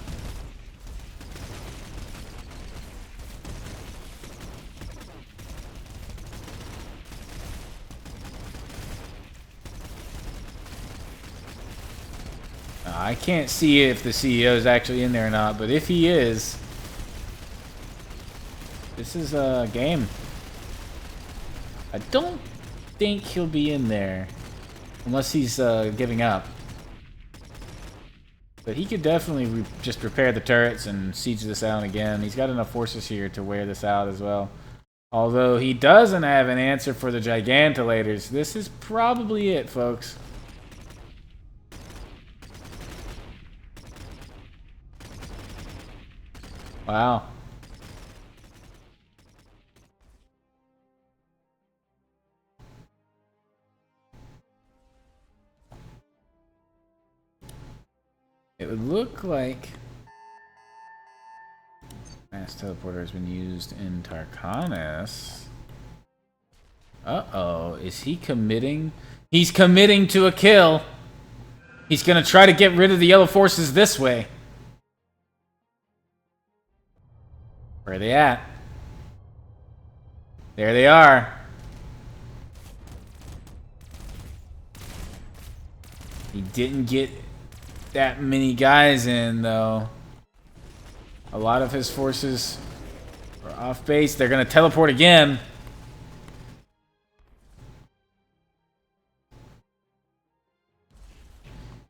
I can't see if the CEO is actually in there or not, but if he is, this is a game. I don't think he'll be in there unless he's giving up. But he could definitely just repair the turrets and siege this out again. He's got enough forces here to wear this out as well. Although he doesn't have an answer for the Gigantolators. This is probably it, folks. Wow. It would look like mass teleporter has been used in Tarkanis. Uh-oh. Is he committing? He's committing to a kill. He's going to try to get rid of the yellow forces this way. Where are they at? There they are. He didn't get that many guys in, though. A lot of his forces are off base. They're going to teleport again.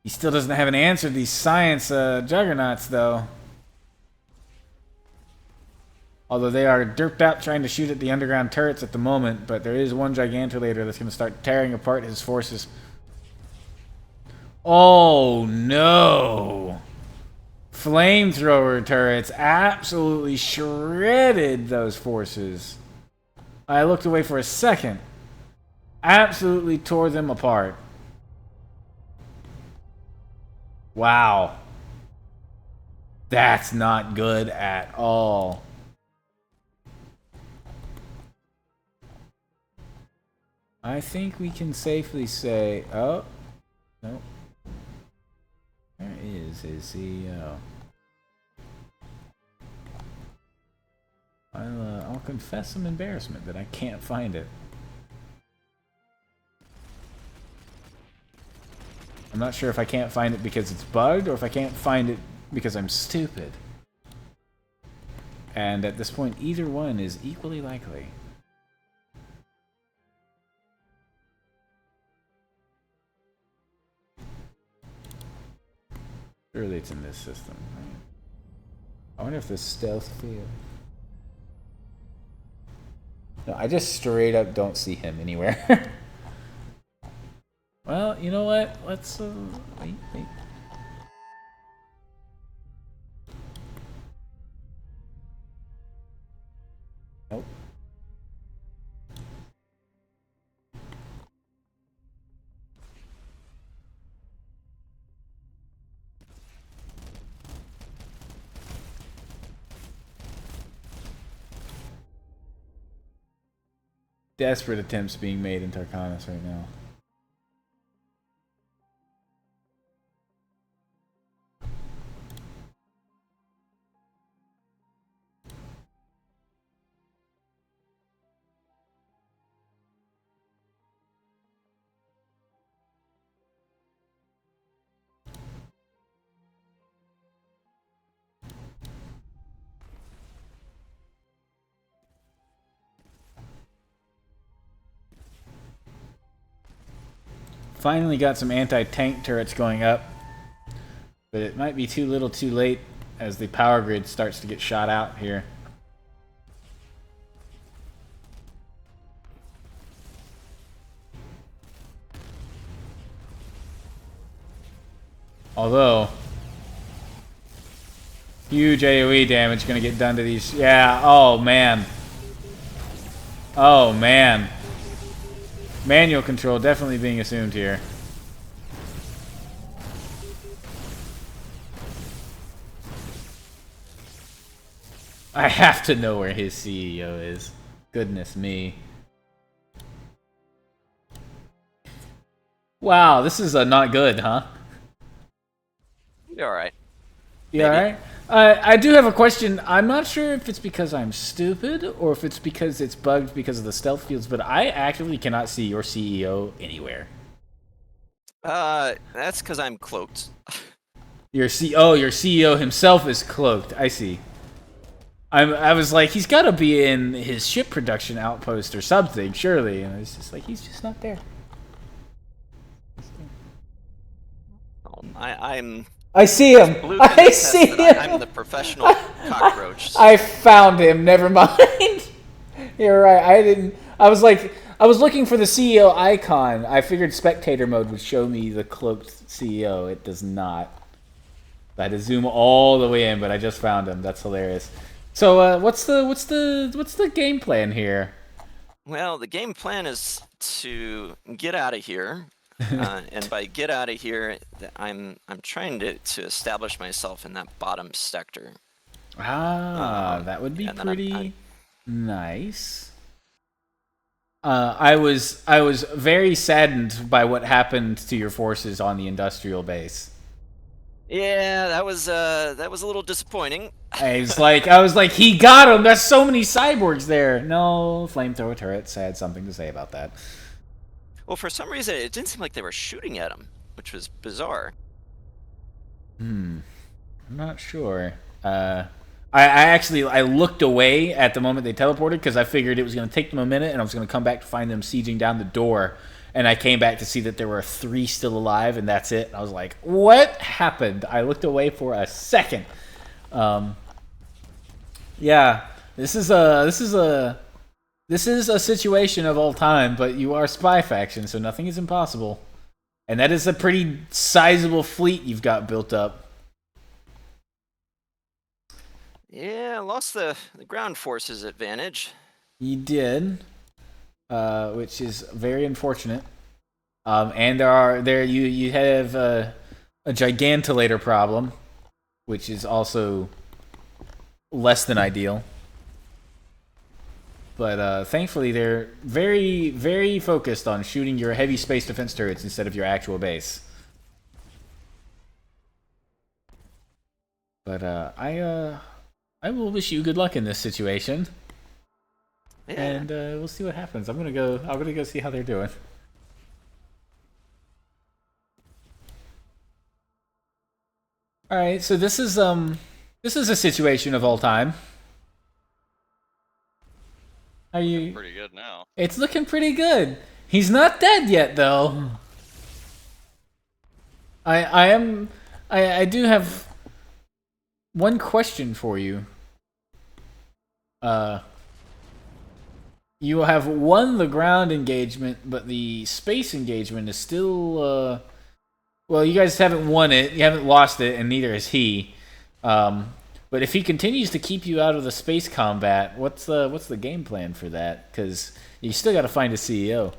He still doesn't have an answer to these science juggernauts, though. Although they are derped out trying to shoot at the underground turrets at the moment, but there is one Gigantolator that's going to start tearing apart his forces. Oh, no. Flamethrower turrets absolutely shredded those forces. I looked away for a second. Absolutely tore them apart. Wow. That's not good at all. I think we can safely say, oh, no. Where is his CEO? I'll confess some embarrassment that I can't find it. I'm not sure if I can't find it because it's bugged or if I can't find it because I'm stupid. And at this point, either one is equally likely. Surely it's in this system, right? I wonder if this stealth field... No, I just straight up don't see him anywhere. Well, you know what? Let's wait. Nope. desperate attempts being made in Tarkanis right now. Finally got some anti-tank turrets going up, but it might be too little too late as the power grid starts to get shot out here. Although, huge AoE damage going to get done to these. Yeah, oh man. Oh man. Manual control definitely being assumed here. I have to know where his CEO is. Goodness me. Wow, this is not good, huh? You're alright. You alright? I do have a question. I'm not sure if it's because I'm stupid or if it's because it's bugged because of the stealth fields, but I actively cannot see your CEO anywhere. That's because I'm cloaked. Your CEO himself is cloaked. I see. I was like, he's got to be in his ship production outpost or something, surely. And it's just like, he's just not there. I see him. I see him. I'm the professional cockroach. I found him. Never mind. You're right. I was looking for the CEO icon. I figured spectator mode would show me the cloaked CEO. It does not. I had to zoom all the way in, but I just found him. That's hilarious. So, what's the game plan here? Well, the game plan is to get out of here. And by get out of here, I'm trying to establish myself in that bottom sector. That would be pretty nice. I was very saddened by what happened to your forces on the industrial base. Yeah, that was a little disappointing. I was like, he got him. There's so many cyborgs there. No flamethrower turrets. I had something to say about that. Well, for some reason, it didn't seem like they were shooting at him, which was bizarre. I'm not sure. I looked away at the moment they teleported because I figured it was going to take them a minute and I was going to come back to find them sieging down the door. And I came back to see that there were 3 still alive, and that's it. And I was like, what happened? I looked away for a second. Yeah, this is a situation of all time, but you are spy faction, so nothing is impossible. And that is a pretty sizable fleet you've got built up. Yeah, I lost the ground forces advantage. You did, which is very unfortunate. And you have a gigantilator problem, which is also less than ideal. But thankfully, they're very, very focused on shooting your heavy space defense turrets instead of your actual base. But I will wish you good luck in this situation. Yeah. And we'll see what happens. I'm gonna go see how they're doing. All right, so this is a situation of all time. Are you? Pretty good now. It's looking pretty good. He's not dead yet, though. I do have one question for you. You have won the ground engagement, but the space engagement is still well, you guys haven't won it, you haven't lost it, and neither has he. But if he continues to keep you out of the space combat, what's the game plan for that? Because you still got to find a CEO.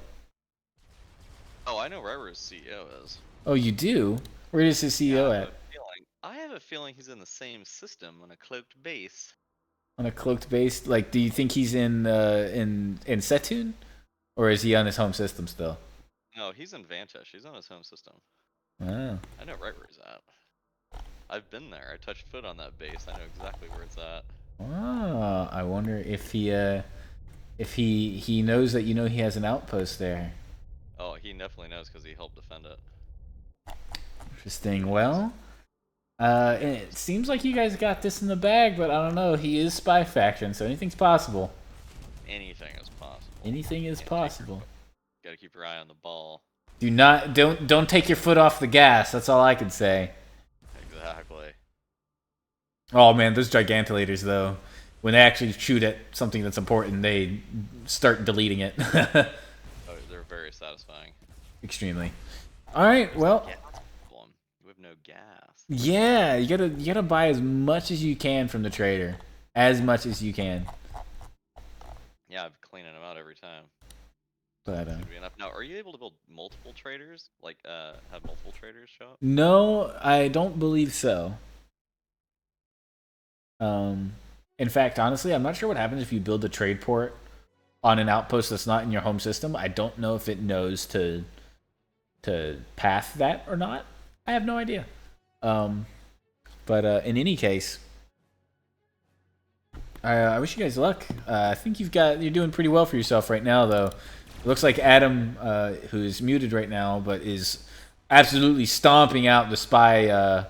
Oh, I know wherever his CEO is. Oh, you do? Where is his CEO at? I have a feeling he's in the same system on a cloaked base. On a cloaked base? Like, do you think he's in Setun? Or is he on his home system still? No, he's in Vantish. He's on his home system. Oh. I know right where he's at. I've been there. I touched foot on that base. I know exactly where it's at. Oh, I wonder if he knows that he has an outpost there. Oh, he definitely knows because he helped defend it. Interesting. Well, it seems like you guys got this in the bag, but I don't know. He is spy faction, so anything's possible. Anything is possible. Anything is possible. Gotta keep your eye on the ball. Don't take your foot off the gas. That's all I can say. Exactly. Oh man, those gigantolators though, when they actually shoot at something that's important, they start deleting it. Oh, they're very satisfying. Extremely. All right, well. We have no gas. Yeah, you gotta buy as much as you can from the trader, as much as you can. Yeah, I'm cleaning them out every time. But Should be enough. Now, are you able to build multiple traders? Like, have multiple traders show up? no, I don't believe so. In fact, honestly, I'm not sure what happens if you build a trade port on an outpost that's not in your home system. I don't know if it knows to path that or not. I have no idea. But in any case, I wish you guys luck. I think you're doing pretty well for yourself right now, though. It looks like Adam, who's muted right now, but is absolutely stomping out the spy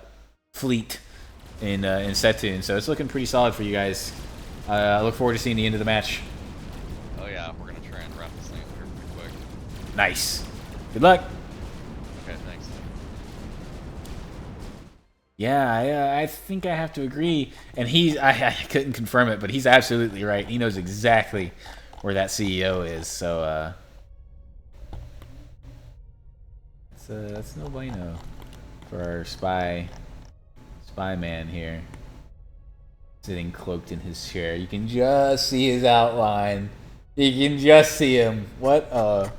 fleet in Setun. So it's looking pretty solid for you guys. I look forward to seeing the end of the match. Oh yeah, we're gonna try and wrap this thing up here pretty quick. Nice. Good luck. Okay, thanks. Yeah, I think I have to agree. And I couldn't confirm it, but he's absolutely right. He knows exactly where that CEO is. So that's no bueno for our spy man here, sitting cloaked in his chair. You can just see his outline. You can just see him. What a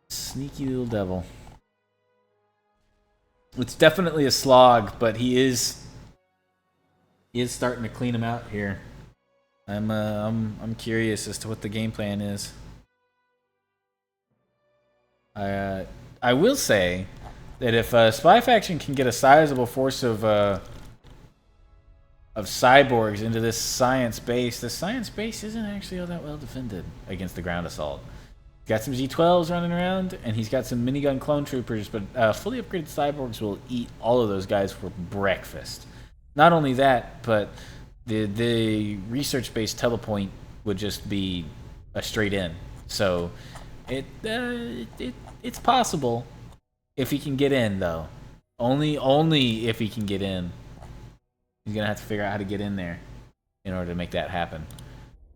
sneaky little devil. It's definitely a slog, but he is starting to clean him out here. I'm curious as to what the game plan is. I will say that if Spy Faction can get a sizable force of cyborgs into this science base isn't actually all that well defended against the ground assault. He's got some G12s running around, and he's got some minigun clone troopers, but fully upgraded cyborgs will eat all of those guys for breakfast. Not only that, but the research-based telepoint would just be a straight in. So it's possible if he can get in, though. Only if he can get in. He's gonna have to figure out how to get in there in order to make that happen.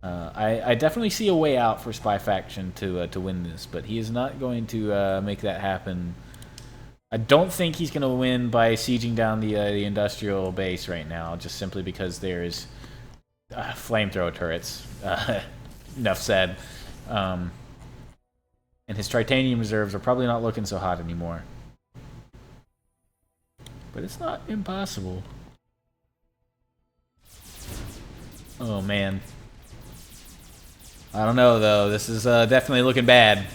I definitely see a way out for Spy Faction to win this, but he is not going to make that happen. I don't think he's going to win by sieging down the industrial base right now, just simply because there's flamethrower turrets. Enough said. And his titanium reserves are probably not looking so hot anymore. But it's not impossible. Oh, man. I don't know, though. This is definitely looking bad.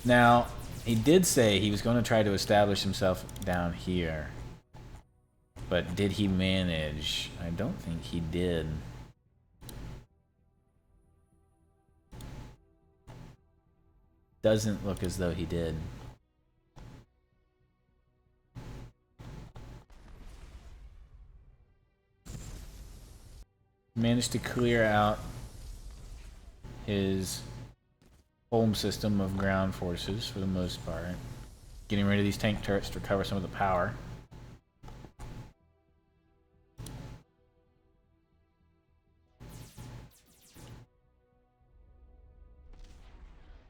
Now, he did say he was going to try to establish himself down here. But did he manage? I don't think he did. Doesn't look as though he did. Managed to clear out his home system of ground forces for the most part. Getting rid of these tank turrets to recover some of the power.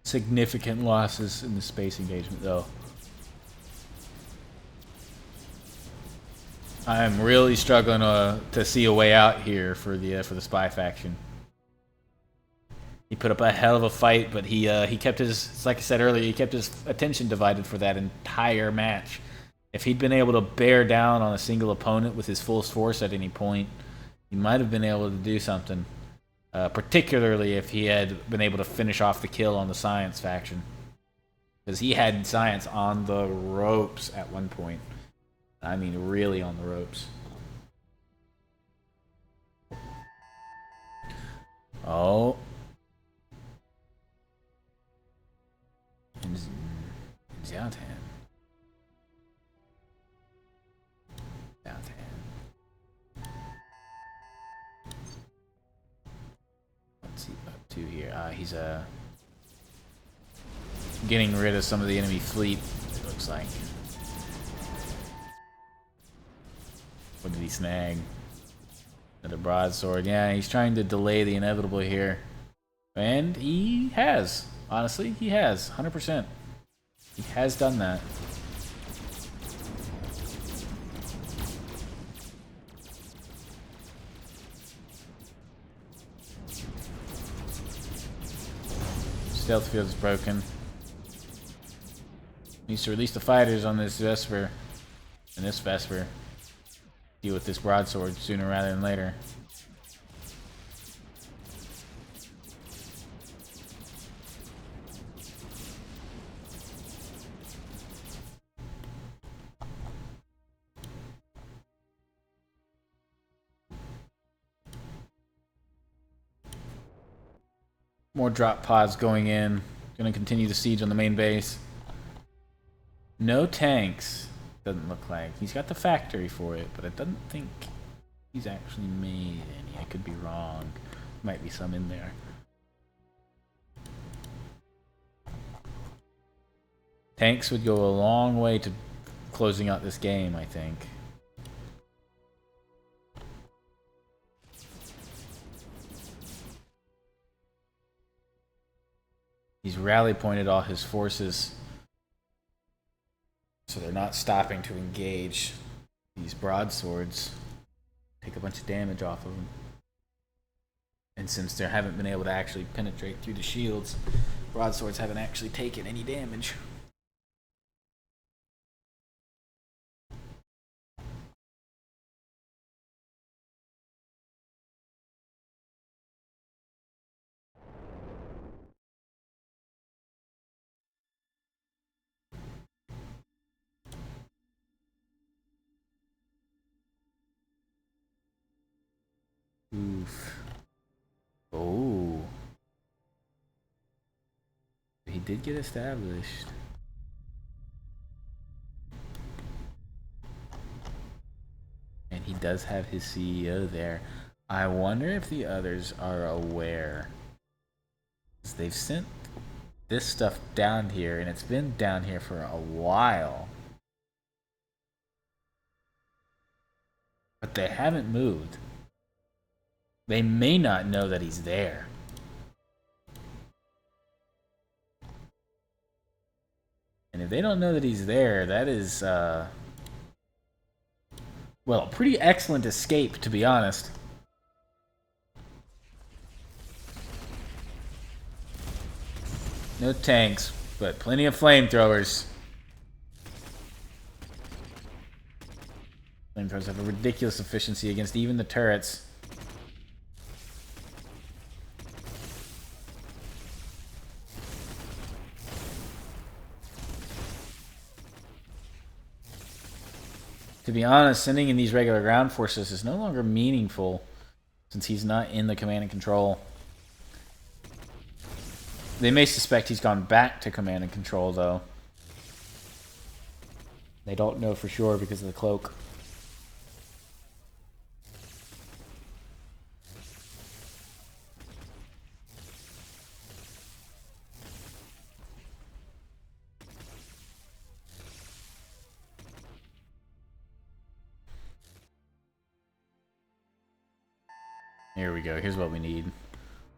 Significant losses in the space engagement, though. I'm really struggling to see a way out here for the Spy Faction. He put up a hell of a fight, but he kept his, like I said earlier, he kept his attention divided for that entire match. If he'd been able to bear down on a single opponent with his full force at any point, he might have been able to do something. Particularly if he had been able to finish off the kill on the Science faction. Because he had Science on the ropes at one point. I mean, really on the ropes. Oh. Xiaotan. What's he up to here? He's getting rid of some of the enemy fleet, it looks like. What did he snag? Another broadsword. Yeah, he's trying to delay the inevitable here. And he has. Honestly, he has. 100%. He has done that. Stealth field is broken. Needs to release the fighters on this Vesper. And this Vesper. Deal with this broadsword sooner rather than later. More drop pods going in. Gonna continue the siege on the main base. No tanks. Doesn't look like. He's got the factory for it, but I don't think he's actually made any. I could be wrong. Might be some in there. Tanks would go a long way to closing out this game, I think. He's rally pointed all his forces, so they're not stopping to engage these broadswords. Take a bunch of damage off of them. And since they haven't been able to actually penetrate through the shields, broadswords haven't actually taken any damage. Oof. Oh. He did get established. And he does have his CEO there. I wonder if the others are aware. 'Cause they've sent this stuff down here, and it's been down here for a while. But they haven't moved. They may not know that he's there. And if they don't know that he's there, that is, well, a pretty excellent escape, to be honest. No tanks, but plenty of flamethrowers. Flamethrowers have a ridiculous efficiency against even the turrets. To be honest, sending in these regular ground forces is no longer meaningful since he's not in the command and control. They may suspect he's gone back to command and control, though. They don't know for sure because of the cloak. Here we go. Here's what we need.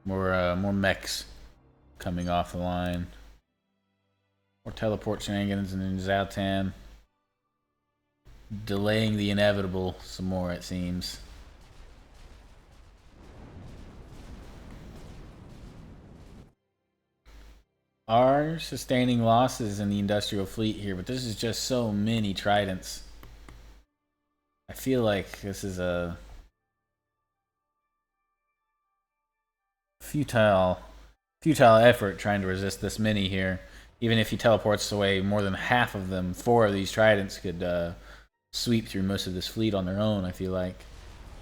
More mechs coming off the line. More teleport shenanigans in Xiaotan. Delaying the inevitable some more, it seems. Are sustaining losses in the industrial fleet here, but this is just so many tridents. I feel like this is a... futile effort trying to resist this mini here. Even if he teleports away more than half of them, 4 of these tridents could sweep through most of this fleet on their own, I feel like.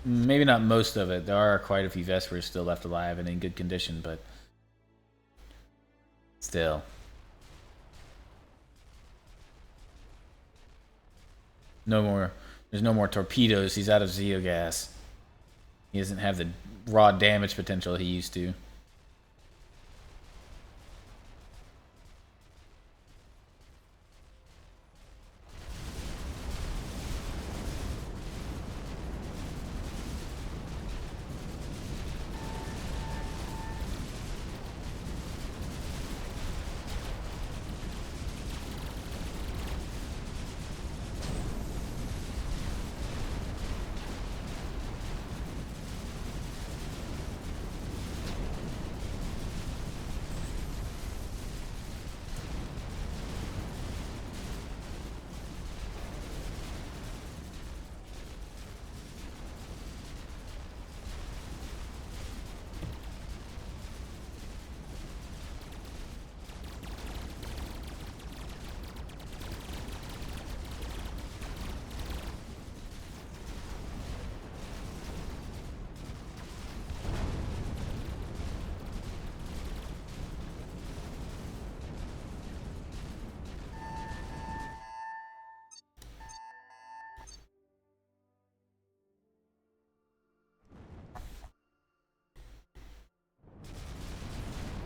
Maybe not most of it. There are quite a few Vespers still left alive and in good condition, but still. No more. There's no more torpedoes. He's out of Zeogas. He doesn't have the raw damage potential he used to.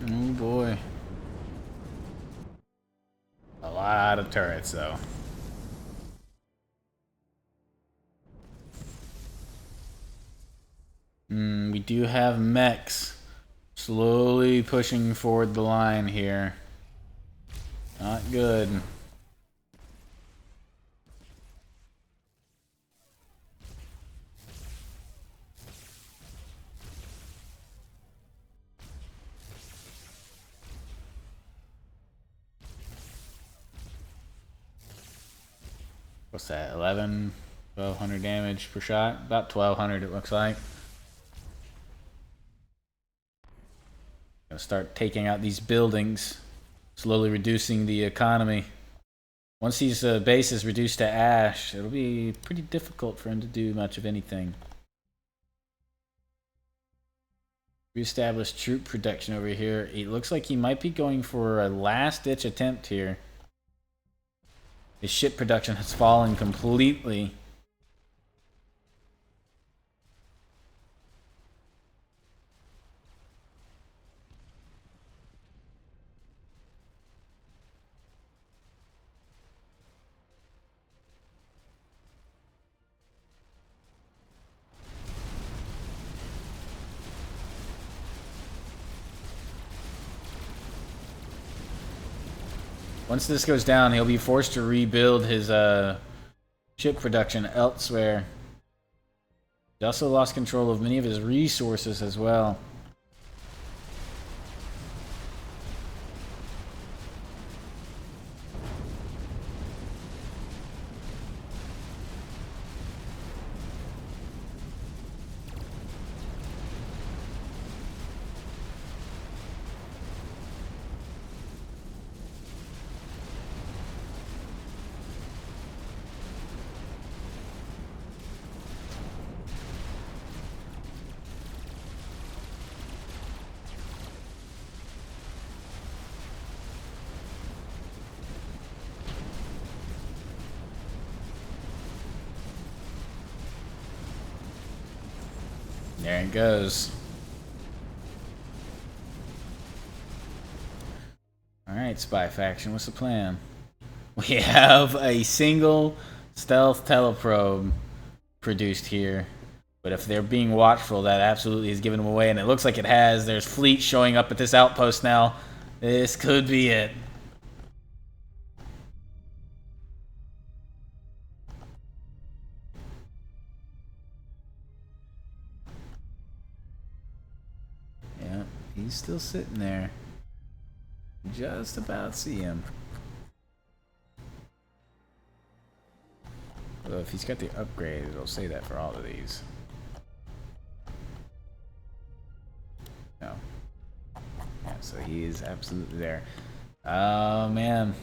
Oh boy. A lot of turrets though. We do have mechs slowly pushing forward the line here. Not good. What's that? 1,200 damage per shot? About 1,200 it looks like. Gonna start taking out these buildings, slowly reducing the economy. Once these bases reduce to ash, it'll be pretty difficult for him to do much of anything. Reestablish troop production over here. It looks like he might be going for a last-ditch attempt here. His ship production has fallen completely. Once this goes down, he'll be forced to rebuild his ship production elsewhere. He also lost control of many of his resources as well. There it goes. Alright, Spy Faction, what's the plan? We have a single stealth teleprobe produced here. But if they're being watchful, that absolutely has given them away, and it looks like it has. There's fleet showing up at this outpost now. This could be it. Yeah, he's still sitting there. Just about see him. Although if he's got the upgrade, it'll say that for all of these. No. So he is absolutely there. Oh, man.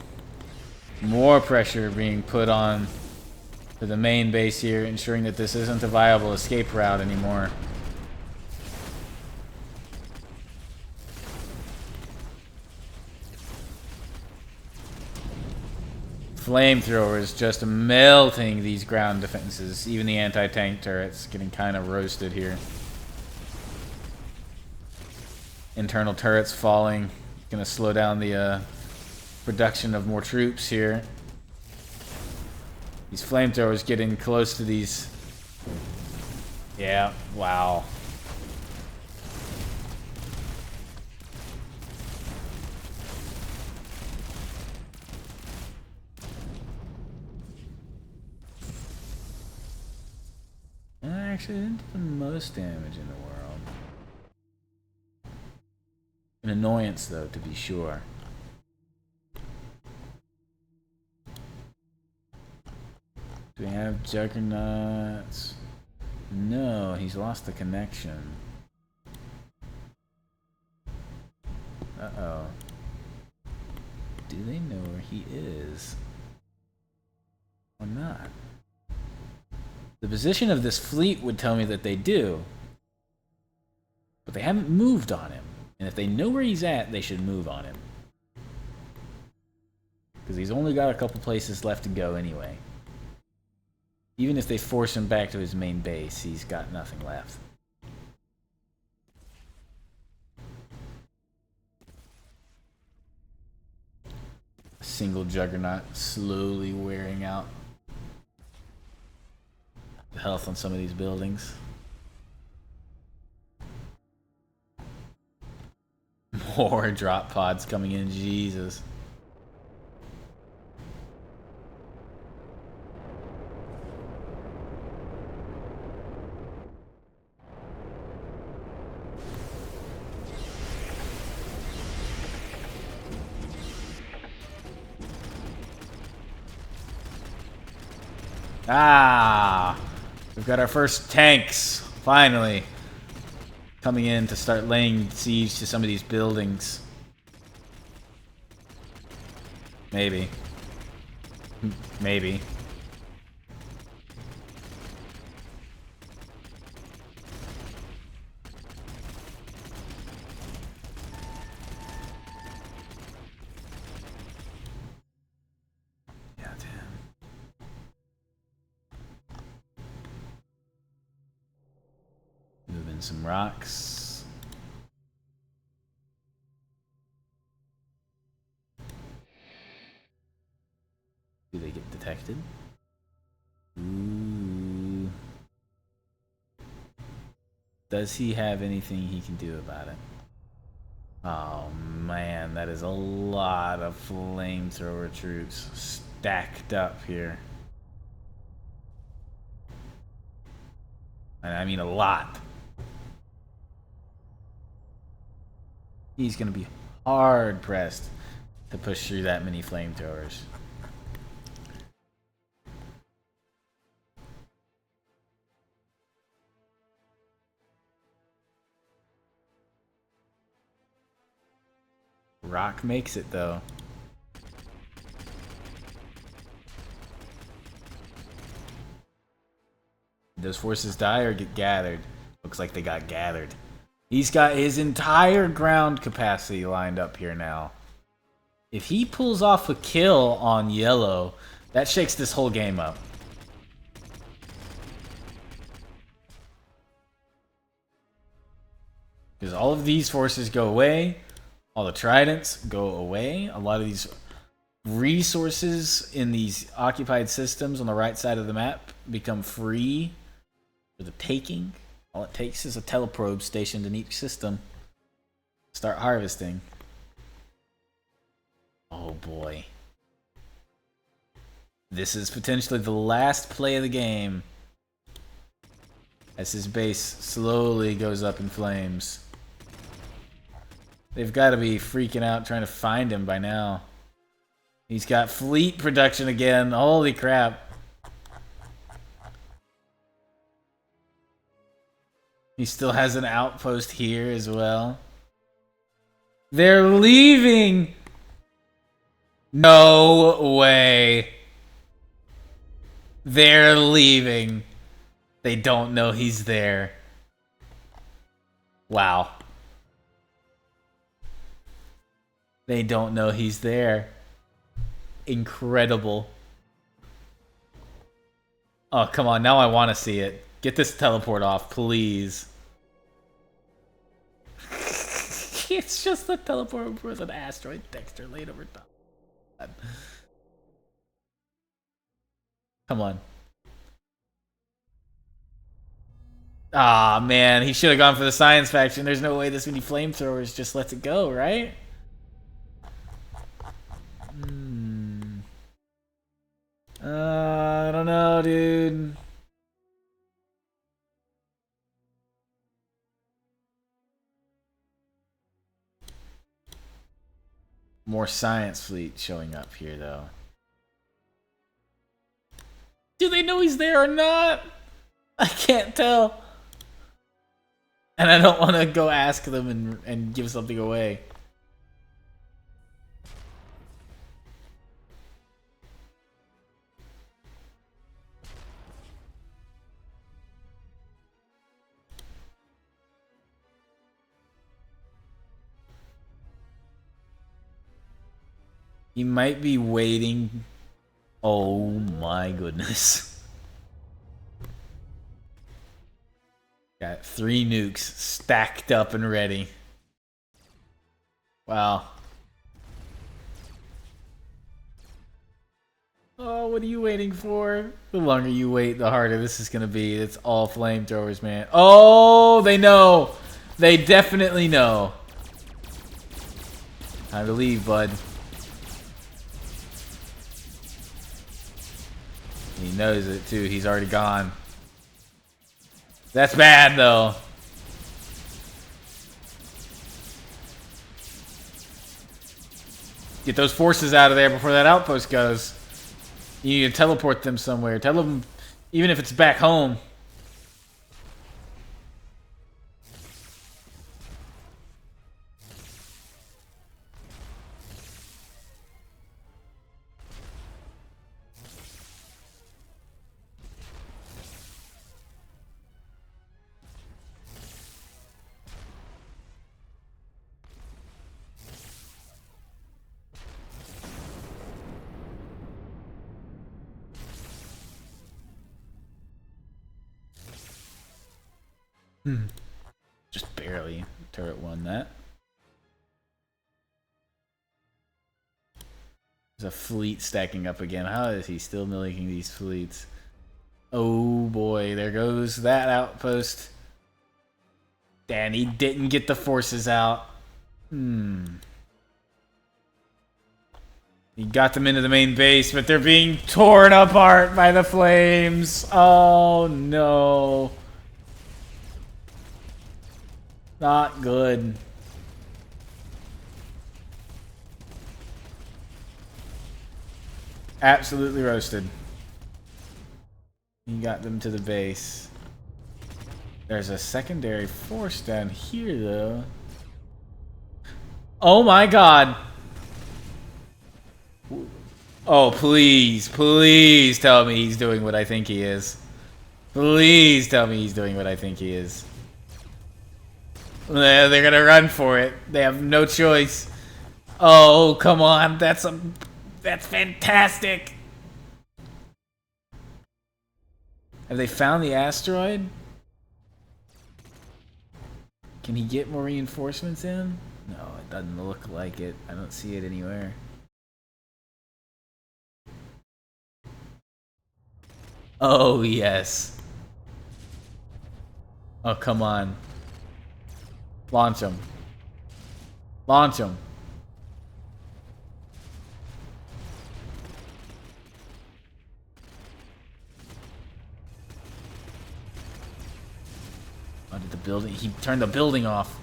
More pressure being put on to the main base here, ensuring that this isn't a viable escape route anymore. Flamethrowers just melting these ground defenses. Even the anti-tank turrets getting kind of roasted here. Internal turrets falling. Gonna slow down the production of more troops here. These flamethrowers getting close to these. Yeah, wow. Actually, didn't do the most damage in the world. An annoyance, though, to be sure. Do we have juggernauts? No, he's lost the connection. Uh-oh. Do they know where he is? Or not? The position of this fleet would tell me that they do. But they haven't moved on him. And if they know where he's at, they should move on him. Because he's only got a couple places left to go anyway. Even if they force him back to his main base, he's got nothing left. A single juggernaut slowly wearing out the health on some of these buildings. More drop pods coming in, Jesus. Ah! We've got our first tanks, finally, coming in to start laying siege to some of these buildings. Maybe. Maybe. Some rocks. Do they get detected? Ooh. Does he have anything he can do about it? Oh man, that is a lot of flamethrower troops stacked up here. And I mean a lot. He's going to be hard pressed to push through that many flamethrowers. Rock makes it though. Those forces die or get gathered? Looks like they got gathered. He's got his entire ground capacity lined up here now. If he pulls off a kill on yellow, that shakes this whole game up. Because all of these forces go away. All the tridents go away. A lot of these resources in these occupied systems on the right side of the map become free for the taking. All it takes is a teleprobe stationed in each system. Start harvesting. Oh boy. This is potentially the last play of the game. As his base slowly goes up in flames. They've got to be freaking out trying to find him by now. He's got fleet production again. Holy crap. He still has an outpost here as well. They're leaving! No way. They're leaving. They don't know he's there. Wow. They don't know he's there. Incredible. Oh, come on. Now I want to see it. Get this teleport off, please. It's just the teleport with an asteroid texture laid over top. Come on. Ah, man. He should have gone for the science faction. There's no way this many flamethrowers just lets it go, right? I don't know, dude. More science fleet showing up here, though. Do they know he's there or not? I can't tell. And I don't want to go ask them and give something away. He might be waiting. Oh my goodness. Got 3 nukes stacked up and ready. Wow. Oh, what are you waiting for? The longer you wait, the harder this is gonna be. It's all flamethrowers, man. Oh, they know. They definitely know. Time to leave, bud. He knows it too. He's already gone. That's bad though. Get those forces out of there before that outpost goes. You need to teleport them somewhere. Tell them, even if it's back home. Just barely. Turret won that. There's a fleet stacking up again. How is he still milking these fleets? Oh boy, there goes that outpost. And he didn't get the forces out. He got them into the main base, but they're being torn apart by the flames. Oh no. Not good. Absolutely roasted. He got them to the base. There's a secondary force down here, though. Oh my god. Oh, please, please tell me he's doing what I think he is. Please tell me he's doing what I think he is. They're gonna run for it. They have no choice. Oh, come on. That's fantastic. Have they found the asteroid? Can he get more reinforcements in? No, it doesn't look like it. I don't see it anywhere. Oh, yes. Oh, come on. Launch him. Launch him. Oh, did the building... He turned the building off.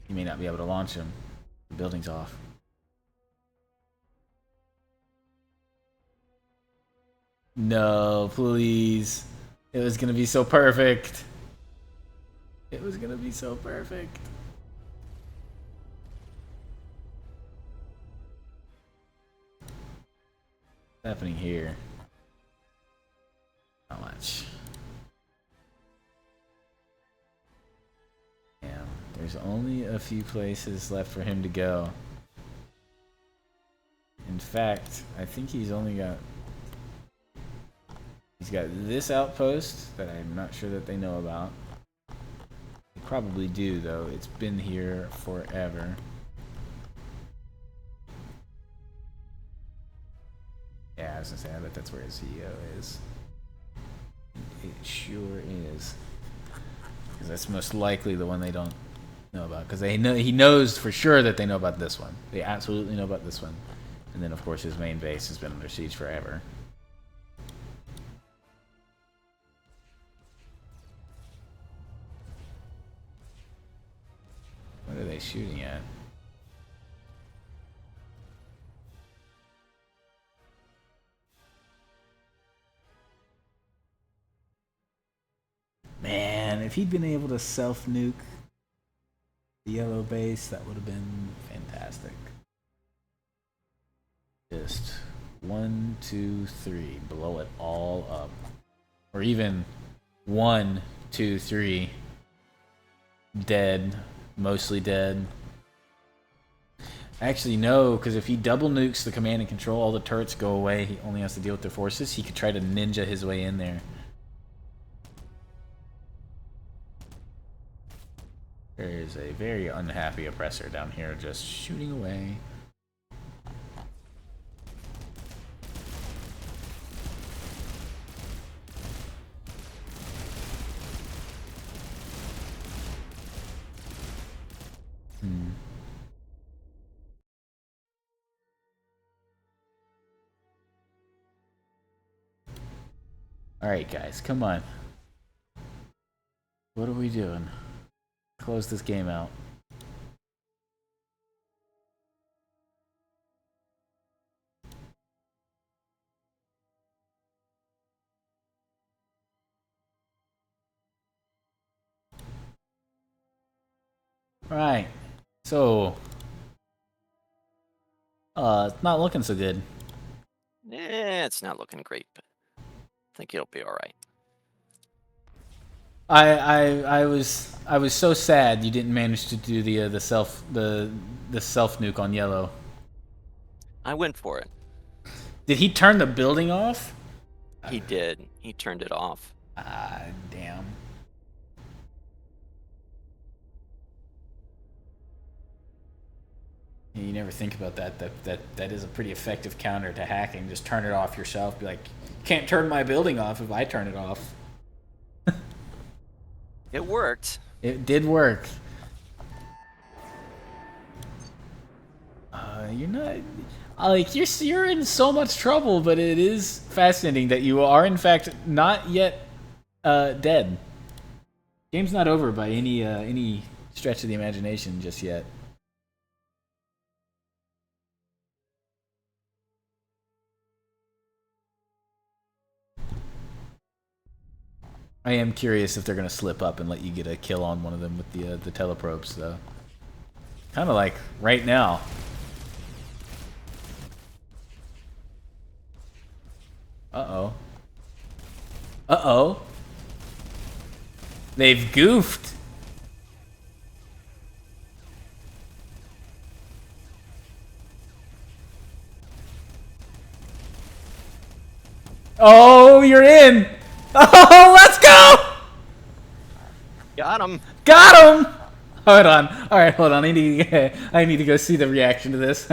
You may not be able to launch him. The building's off. No, please. It was gonna be so perfect. It was gonna be so perfect. What's happening here? Not much. Yeah, there's only a few places left for him to go. In fact, I think he's got this outpost that I'm not sure that they know about. They probably do though. It's been here forever. Yeah, I was gonna say, I bet that's where his CEO is. It sure is. Because that's most likely the one they don't know about. Because he knows for sure that they know about this one. They absolutely know about this one. And then, of course, his main base has been under siege forever. What are they shooting at? Man, if he'd been able to self-nuke the yellow base, that would have been fantastic. Just 1, 2, 3, blow it all up. Or even 1, 2, 3, dead, mostly dead. Actually, no, because if he double nukes the command and control, all the turrets go away. He only has to deal with their forces. He could try to ninja his way in there. There is a very unhappy oppressor down here just shooting away. Alright guys, come on. What are we doing? Close this game out. Right. So it's not looking so good. It's not looking great, but I think it'll be all right. I was so sad you didn't manage to do the self nuke on yellow. I went for it. Did he turn the building off? He did. He turned it off. Ah, damn. You never think about that. That is a pretty effective counter to hacking. Just turn it off yourself. Be like, can't turn my building off if I turn it off. It worked. It did work. You're not like you're in so much trouble, but it is fascinating that you are in fact not yet dead. Game's not over by any stretch of the imagination just yet. I am curious if they're gonna slip up and let you get a kill on one of them with the teleprobes, though. Kind of like right now. Uh-oh. Uh-oh. They've goofed. Oh, you're in. Oh, let's go. Got him. Got him. Hold on. All right, hold on. I need to go see the reaction to this.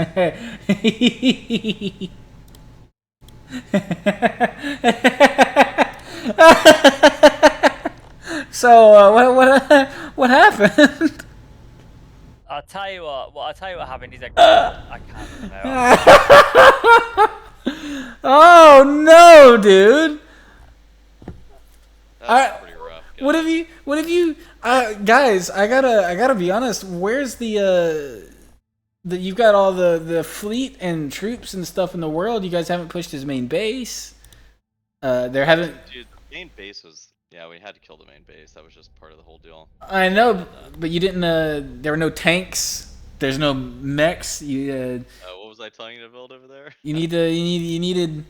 So what happened? I'll tell you what happened. He's like, I can't remember. Oh no, dude! That's pretty rough. What have you, guys? I gotta be honest. Where's you've got all the fleet and troops and stuff in the world. You guys haven't pushed his main base. There haven't. Dude, the main base was. Yeah, we had to kill the main base. That was just part of the whole deal. I know, but you didn't. There were no tanks. There's no mechs. What was I telling you to build over there? You needed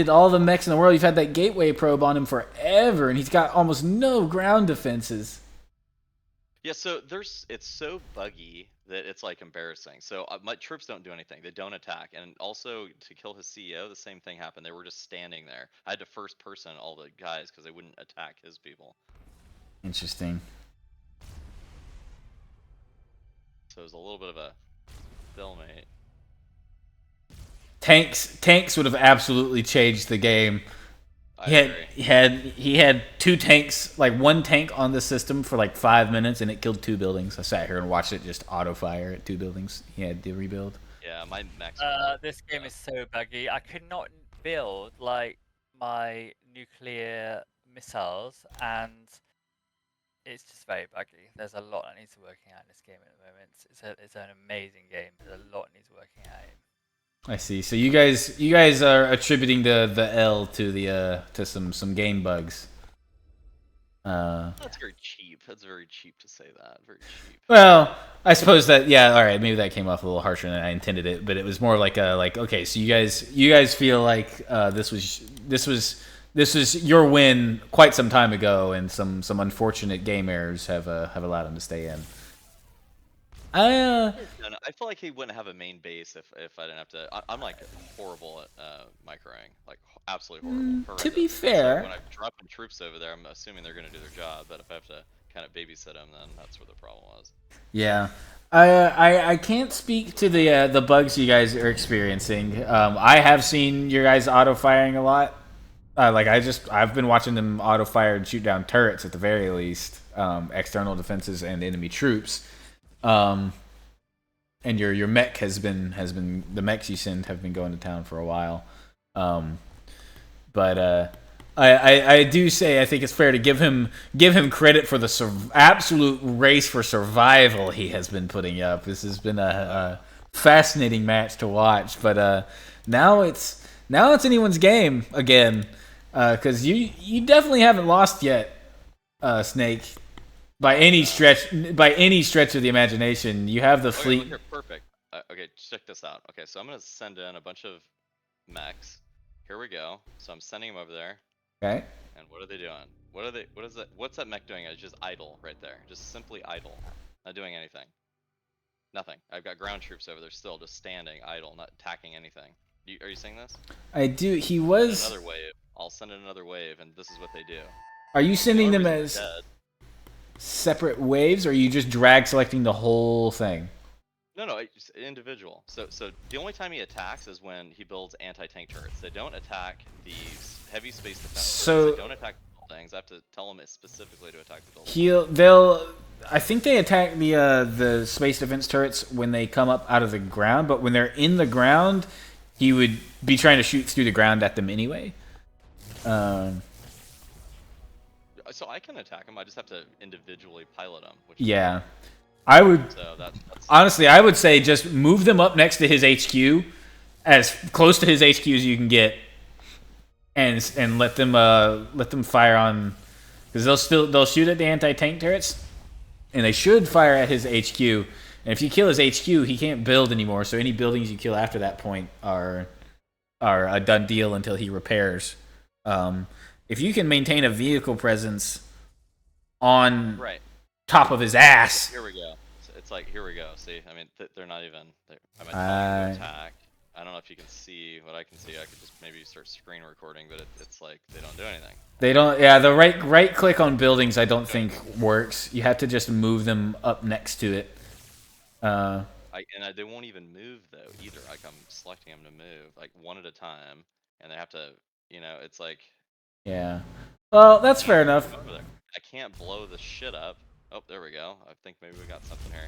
all the mechs in the world. You've had that gateway probe on him forever, and he's got almost no ground defenses. Yeah, so it's so buggy that it's like embarrassing. So my troops don't do anything; they don't attack. And also to kill his CEO, the same thing happened. They were just standing there. I had to first person all the guys because they wouldn't attack his people. Interesting. So it was a little bit of a stalemate. Tanks would have absolutely changed the game. He had 2 tanks, like 1 tank on the system for like 5 minutes, and it killed 2 buildings. I sat here and watched it just auto fire at 2 buildings. He had to rebuild. Yeah, my max. This game is so buggy. I could not build like my nuclear missiles, and it's just very buggy. There's a lot that needs working out in this game at the moment. It's an amazing game. There's a lot that needs working out. I see. So you guys are attributing the L to some game bugs. That's very cheap. That's very cheap to say that. Very cheap. Well, I suppose that all right, maybe that came off a little harsher than I intended it, but it was more like okay, so you guys feel like this was your win quite some time ago, and some unfortunate game errors have allowed him to stay in. No, I feel like he wouldn't have a main base if I didn't have to. I'm like horrible at microing, like absolutely horrible. To be Horrendous. fair, Like when I'm dropping troops over there, I'm assuming they're going to do their job. But if I have to kind of babysit them, then that's where the problem was. Yeah, I can't speak to the bugs you guys are experiencing. I have seen your guys auto firing a lot. I've been watching them auto fire and shoot down turrets at the very least, external defenses and enemy troops. And your mech has been the mechs you send have been going to town for a while. But I do say I think it's fair to give him credit for the absolute race for survival he has been putting up. This has been a fascinating match to watch. But now it's anyone's game again, because you definitely haven't lost yet, Snake. By any stretch of the imagination, you have the fleet. Look, perfect. Okay, check this out. Okay, so I'm gonna send in a bunch of mechs. Here we go. So I'm sending them over there. Okay. And what are they doing? What's that mech doing? It's just idle right there. Just simply idle. Not doing anything. Nothing. I've got ground troops over there still, just standing idle, not attacking anything. Are you seeing this? I do. He was. Another wave. I'll send in another wave, and this is what they do. Are you sending them as separate waves, or are you just drag selecting the whole thing? No, it's individual. So the only time he attacks is when he builds anti-tank turrets. They don't attack the heavy space defense. They don't attack the buildings. I have to tell them specifically to attack the buildings. I think they attack the space defense turrets when they come up out of the ground, but when they're in the ground, he would be trying to shoot through the ground at them anyway. So I can attack them. I just have to individually pilot them. Yeah. I would honestly, I would say just move them up next to his HQ, as close to his HQ as you can get, and let them fire on, because they'll shoot at the anti-tank turrets, and they should fire at his HQ. And if you kill his HQ, he can't build anymore. So any buildings you kill after that point are a done deal until he repairs. If you can maintain a vehicle presence on top of his ass. Here we go. It's like, here we go. See, I mean, they're not even. I'm attacking to attack. I don't know if you can see what I can see. I could just maybe start screen recording, but it's like they don't do anything. They don't. Yeah, the right click on buildings I don't think works. You have to just move them up next to it. They won't even move though either. Like I'm selecting them to move like one at a time, and they have to. It's like. Yeah. Well, that's fair enough. I can't blow the shit up. Oh, there we go. I think maybe we got something here.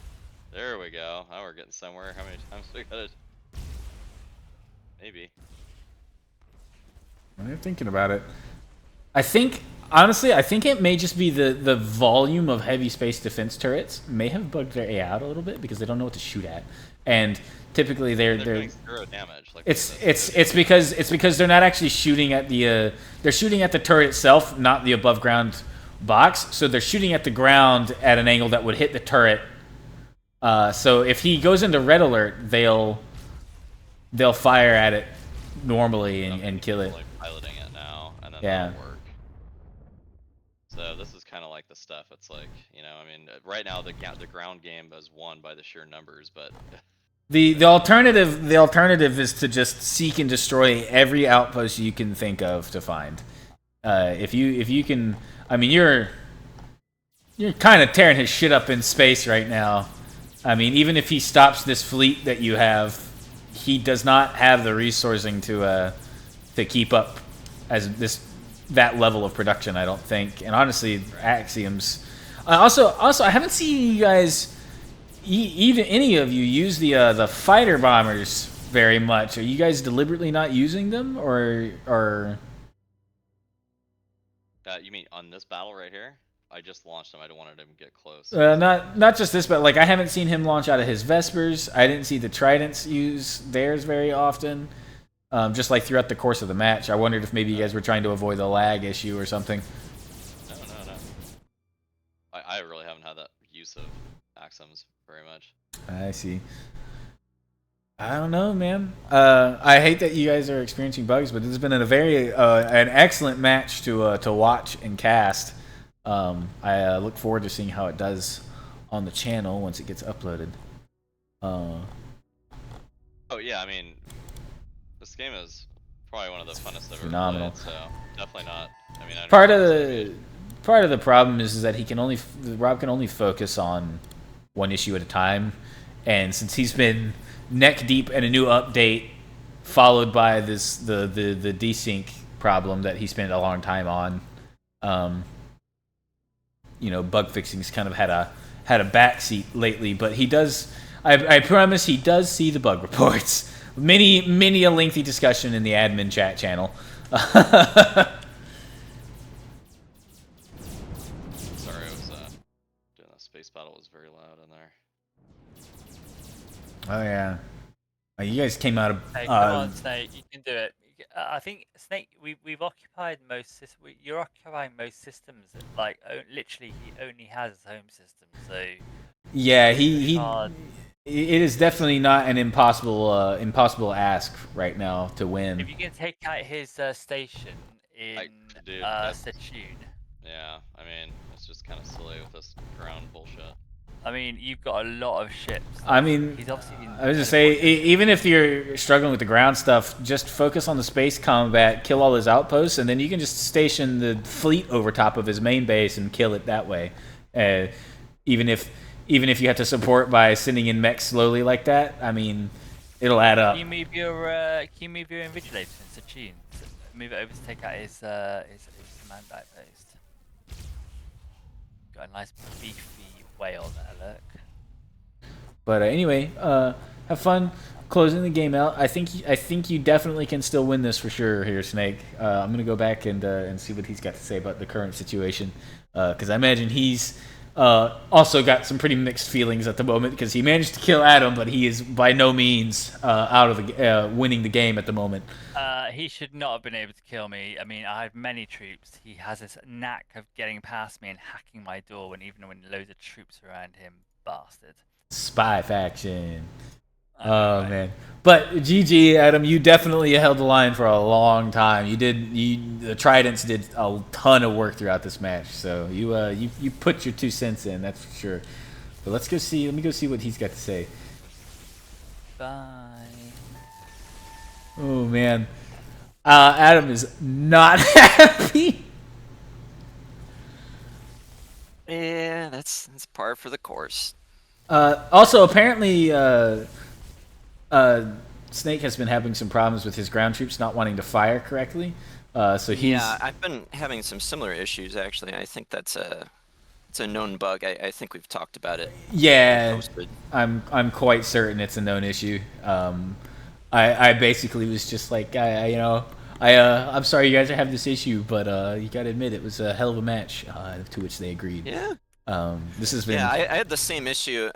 There we go. Now we're getting somewhere. How many times we got it? Maybe. I'm thinking about it. I think honestly, I think it may just be the volume of heavy space defense turrets may have bugged their AI out a little bit because they don't know what to shoot at, and typically They're doing 0 damage. Like, it's because they're not actually shooting at the they're shooting at the turret itself, not the above ground box. So they're shooting at the ground at an angle that would hit the turret. So if he goes into red alert, they'll fire at it normally and kill it. Like piloting it now, and then Yeah. that'll work. So this is kind of like the stuff. It's like, you know, I mean, right now the ground game is won by the sheer numbers, but The alternative is to just seek and destroy every outpost you can think of to find. If you can, I mean, you're kind of tearing his shit up in space right now. I mean, even if he stops this fleet that you have, he does not have the resourcing to keep up as that level of production, I don't think. And honestly, Axioms. Also, I haven't seen you guys, even any of you, use the fighter bombers very much. Are you guys deliberately not using them, or? you mean on this battle right here? I just launched him. I don't wanted him to get close. Not just this, but like I haven't seen him launch out of his Vespers. I didn't see the Tridents use theirs very often. Just like throughout the course of the match, I wondered if maybe you guys were trying to avoid the lag issue or something. No. I really haven't had that use of Axioms very much. I see. I don't know, man. I hate that you guys are experiencing bugs, but this has been an excellent match to watch and cast. I look forward to seeing how it does on the channel once it gets uploaded. Oh yeah, I mean, this game is probably one of the funnest I've ever phenomenal. played, so definitely not. I mean, part of the problem is that Rob can only focus on one issue at a time, and since he's been neck deep in a new update, followed by the desync problem that he spent a long time on, bug fixing's kind of had a backseat lately. But he does. I promise he does see the bug reports. Many a lengthy discussion in the admin chat channel. sorry, I was doing a space battle. Was very loud in there. Oh yeah, you guys came out of. Hey, come on, Snake, you can do it. I think Snake, we've occupied most. You're occupying most systems. Like literally, he only has his home system. So yeah, he it is definitely not an impossible ask right now to win. If you can take out his station in Sechun. Yeah, I mean, it's just kind of silly with this ground bullshit. I mean, you've got a lot of ships. I mean, he's obviously I was just say, even if you're struggling with the ground stuff, just focus on the space combat, kill all his outposts, and then you can just station the fleet over top of his main base and kill it that way. Even if you have to support by sending in mechs slowly like that, I mean, it'll add up. Can you move your invigilator in Sechun? Move it over to take out his ManInBlack post. Got a nice beefy whale there, look. But anyway, have fun closing the game out. I think you definitely can still win this for sure here, Snake. I'm gonna go back and see what he's got to say about the current situation, because I imagine he's also got some pretty mixed feelings at the moment because he managed to kill Adam, but he is by no means out of the winning the game at the moment. He should not have been able to kill me. I mean, I have many troops. He has this knack of getting past me and hacking my door even when loads of troops are around him. Bastard. Spy faction. Oh man. But GG, Adam, you definitely held the line for a long time. The Tridents did a ton of work throughout this match. So you put your 2 cents in, that's for sure. But let me go see what he's got to say. Bye. Oh man. Adam is not happy. Yeah, that's par for the course. Also, apparently, Snake has been having some problems with his ground troops not wanting to fire correctly. So Yeah, I've been having some similar issues actually. I think it's a known bug. I think we've talked about it. Yeah, I'm quite certain it's a known issue. I basically was just like, I'm sorry you guys are having this issue, but you gotta admit it was a hell of a match. To which they agreed. Yeah. This has been. Yeah, I had the same issue.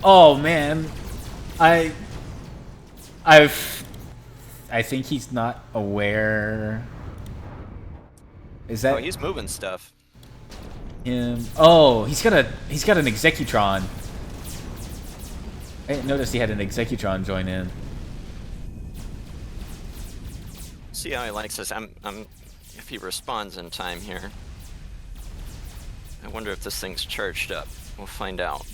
Oh man, I think he's not aware. Is that Oh, he's moving stuff. him? Oh, he's got an Executron. I didn't notice he had an Executron join in. See how he likes us. If he responds in time here. I wonder if this thing's charged up. We'll find out.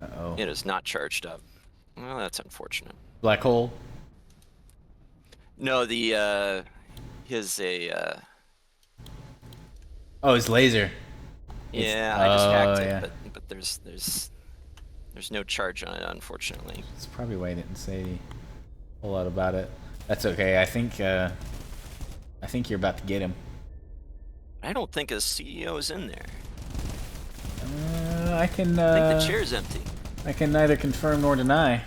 Uh-oh. It is not charged up. Well, that's unfortunate. Black hole. No, his Oh, his laser. yeah, I just hacked yeah. it, but there's no charge on it, unfortunately. That's probably why I didn't say a whole lot about it. That's okay. I think you're about to get him. I don't think his CEO is in there. I can. I think the chair's empty. I can neither confirm nor deny.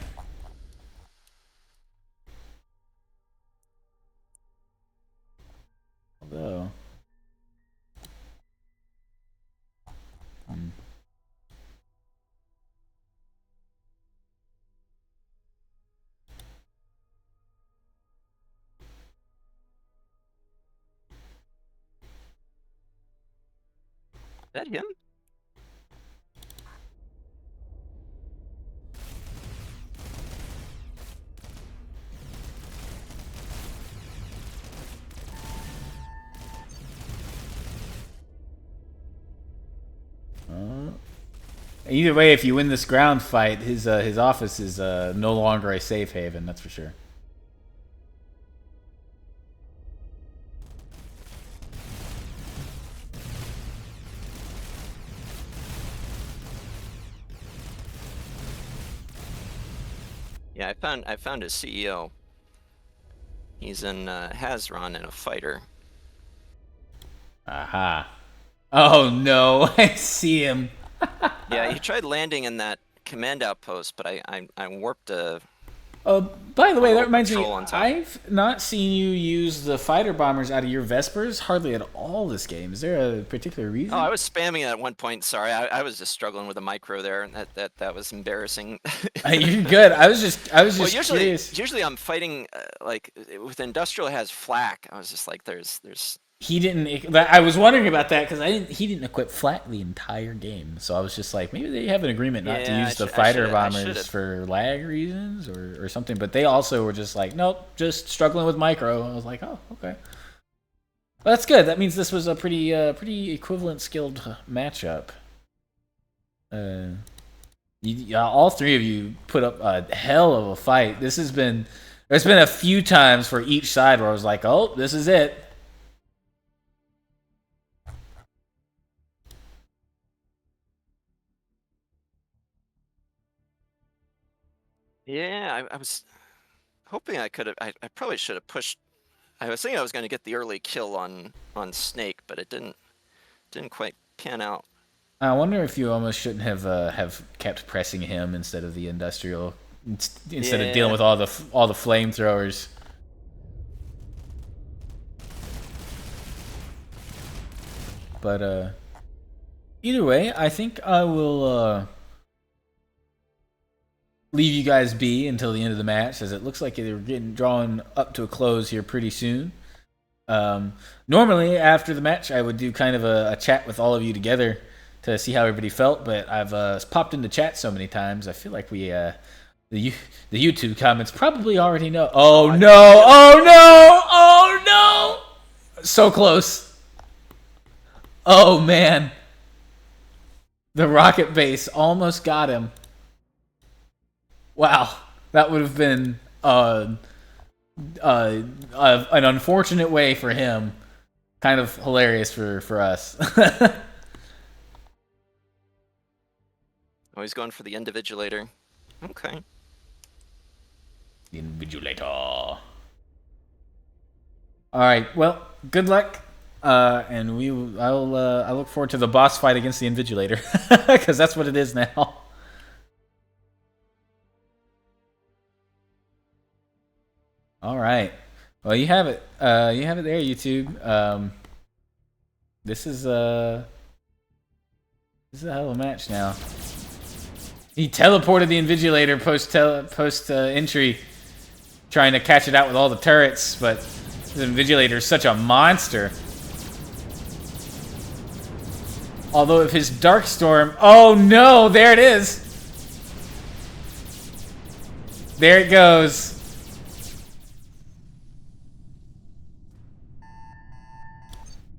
Although. Is that him? Either way, if you win this ground fight, his office is no longer a safe haven. That's for sure. Yeah, I found his CEO. He's in Hazron in a fighter. Aha. Oh no, I see him. Yeah, he tried landing in that command outpost, but I warped a. By the way, that reminds me, Control on top. I've not seen you use the fighter bombers out of your Vespers hardly at all this game. Is there a particular reason? Oh, I was spamming it at one point. Sorry, I was just struggling with a micro there, and that was embarrassing. You're good. I was just Well, curious. usually I'm fighting like with industrial has flak. I was just like, there's. He didn't. I was wondering about that because he didn't equip flak the entire game. So I was just like, maybe they have an agreement not to Yeah, use the I fighter should've- bombers for lag reasons or something. But they also were just like, nope, just struggling with micro. I was like, oh, okay. Well, that's good. That means this was a pretty equivalent skilled matchup. All three of you put up a hell of a fight. There's been a few times for each side where I was like, oh, this is it. Yeah, I was hoping I could have. I probably should have pushed. I was thinking I was going to get the early kill on Snake, but it didn't quite pan out. I wonder if you almost shouldn't have kept pressing him instead of the industrial, instead of dealing with all the flamethrowers. But either way, I think I will leave you guys be until the end of the match, as it looks like they're getting drawn up to a close here pretty soon. Normally, after the match, I would do kind of a chat with all of you together to see how everybody felt, but I've popped into chat so many times, I feel like the YouTube comments probably already know. Oh no! Oh no! Oh no! So close. Oh man. The rocket base almost got him. Wow. That would have been an unfortunate way for him. Kind of hilarious for us. Oh, he's going for the individuator. Okay. Invigilator. All right. Well, good luck. And I look forward to the boss fight against the Invigilator because that's what it is now. All right. Well, you have it. You have it there, YouTube. This is a hell of a match now. He teleported the Invigilator post entry, trying to catch it out with all the turrets, but the Invigilator is such a monster. Although if his Darkstorm... Oh no, there it is! There it goes.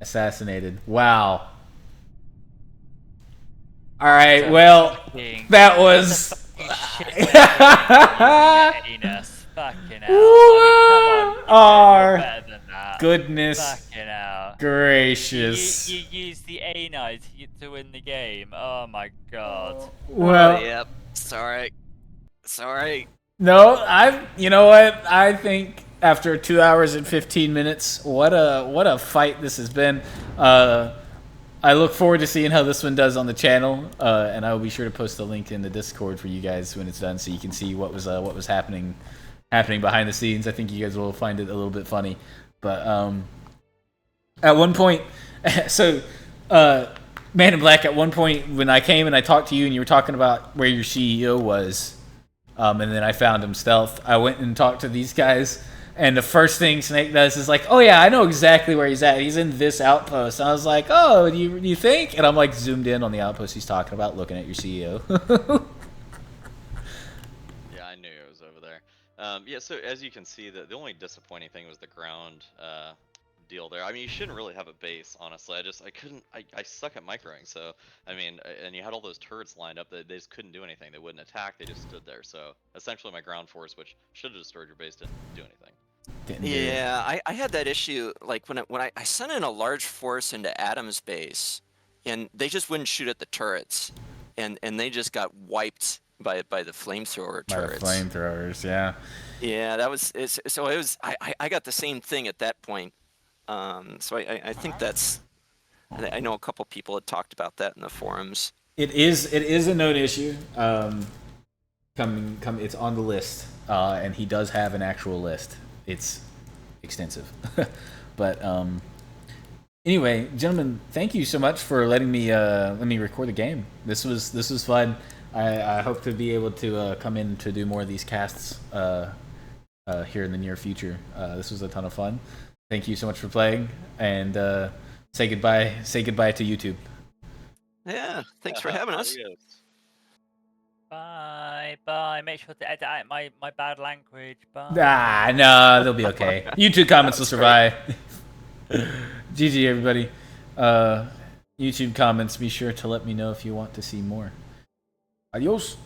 Assassinated. Wow. Alright, well, that was... Anus. Fucking hell. I mean, come on. You're better than that. Goodness Fucking hell. gracious. You used the A-Knight to win the game. Oh my god. Well, Yep. Sorry. no, you know what? I think after 2 hours and 15 minutes, what a fight this has been. I look forward to seeing how this one does on the channel, and I will be sure to post a link in the Discord for you guys when it's done, so you can see what was happening behind the scenes. I think you guys will find it a little bit funny, but at one point, so ManInBlack, at one point when I came and I talked to you and you were talking about where your CEO was, and then I found him stealth. I went and talked to these guys. And the first thing Snake does is like, oh yeah, I know exactly where he's at. He's in this outpost. And I was like, oh, do you think? And I'm like zoomed in on the outpost he's talking about, looking at your CEO. Yeah, I knew it was over there. Yeah, so as you can see, the only disappointing thing was the ground deal there. I mean, you shouldn't really have a base, honestly. I suck at microing, so, I mean, and you had all those turrets lined up that they just couldn't do anything. They wouldn't attack, they just stood there. So, essentially my ground force, which should have destroyed your base, didn't do anything. Yeah, I had that issue, like when I sent in a large force into Adam's base, and they just wouldn't shoot at the turrets, and they just got wiped by the flamethrower turrets. By the flamethrowers, yeah. Yeah, that was so it was. I got the same thing at that point. So I think that's. I know a couple people had talked about that in the forums. It is a known issue. It's on the list, and he does have an actual list. It's extensive, but anyway, gentlemen, thank you so much for letting me record the game. This was fun. I hope to be able to come in to do more of these casts here in the near future. This was a ton of fun. Thank you so much for playing, and say goodbye to YouTube. Yeah, thanks for having us. Bye. Make sure to edit out my bad language. Bye. Ah, no, they'll be okay. YouTube comments will survive. GG, everybody. YouTube comments, be sure to let me know if you want to see more. Adios.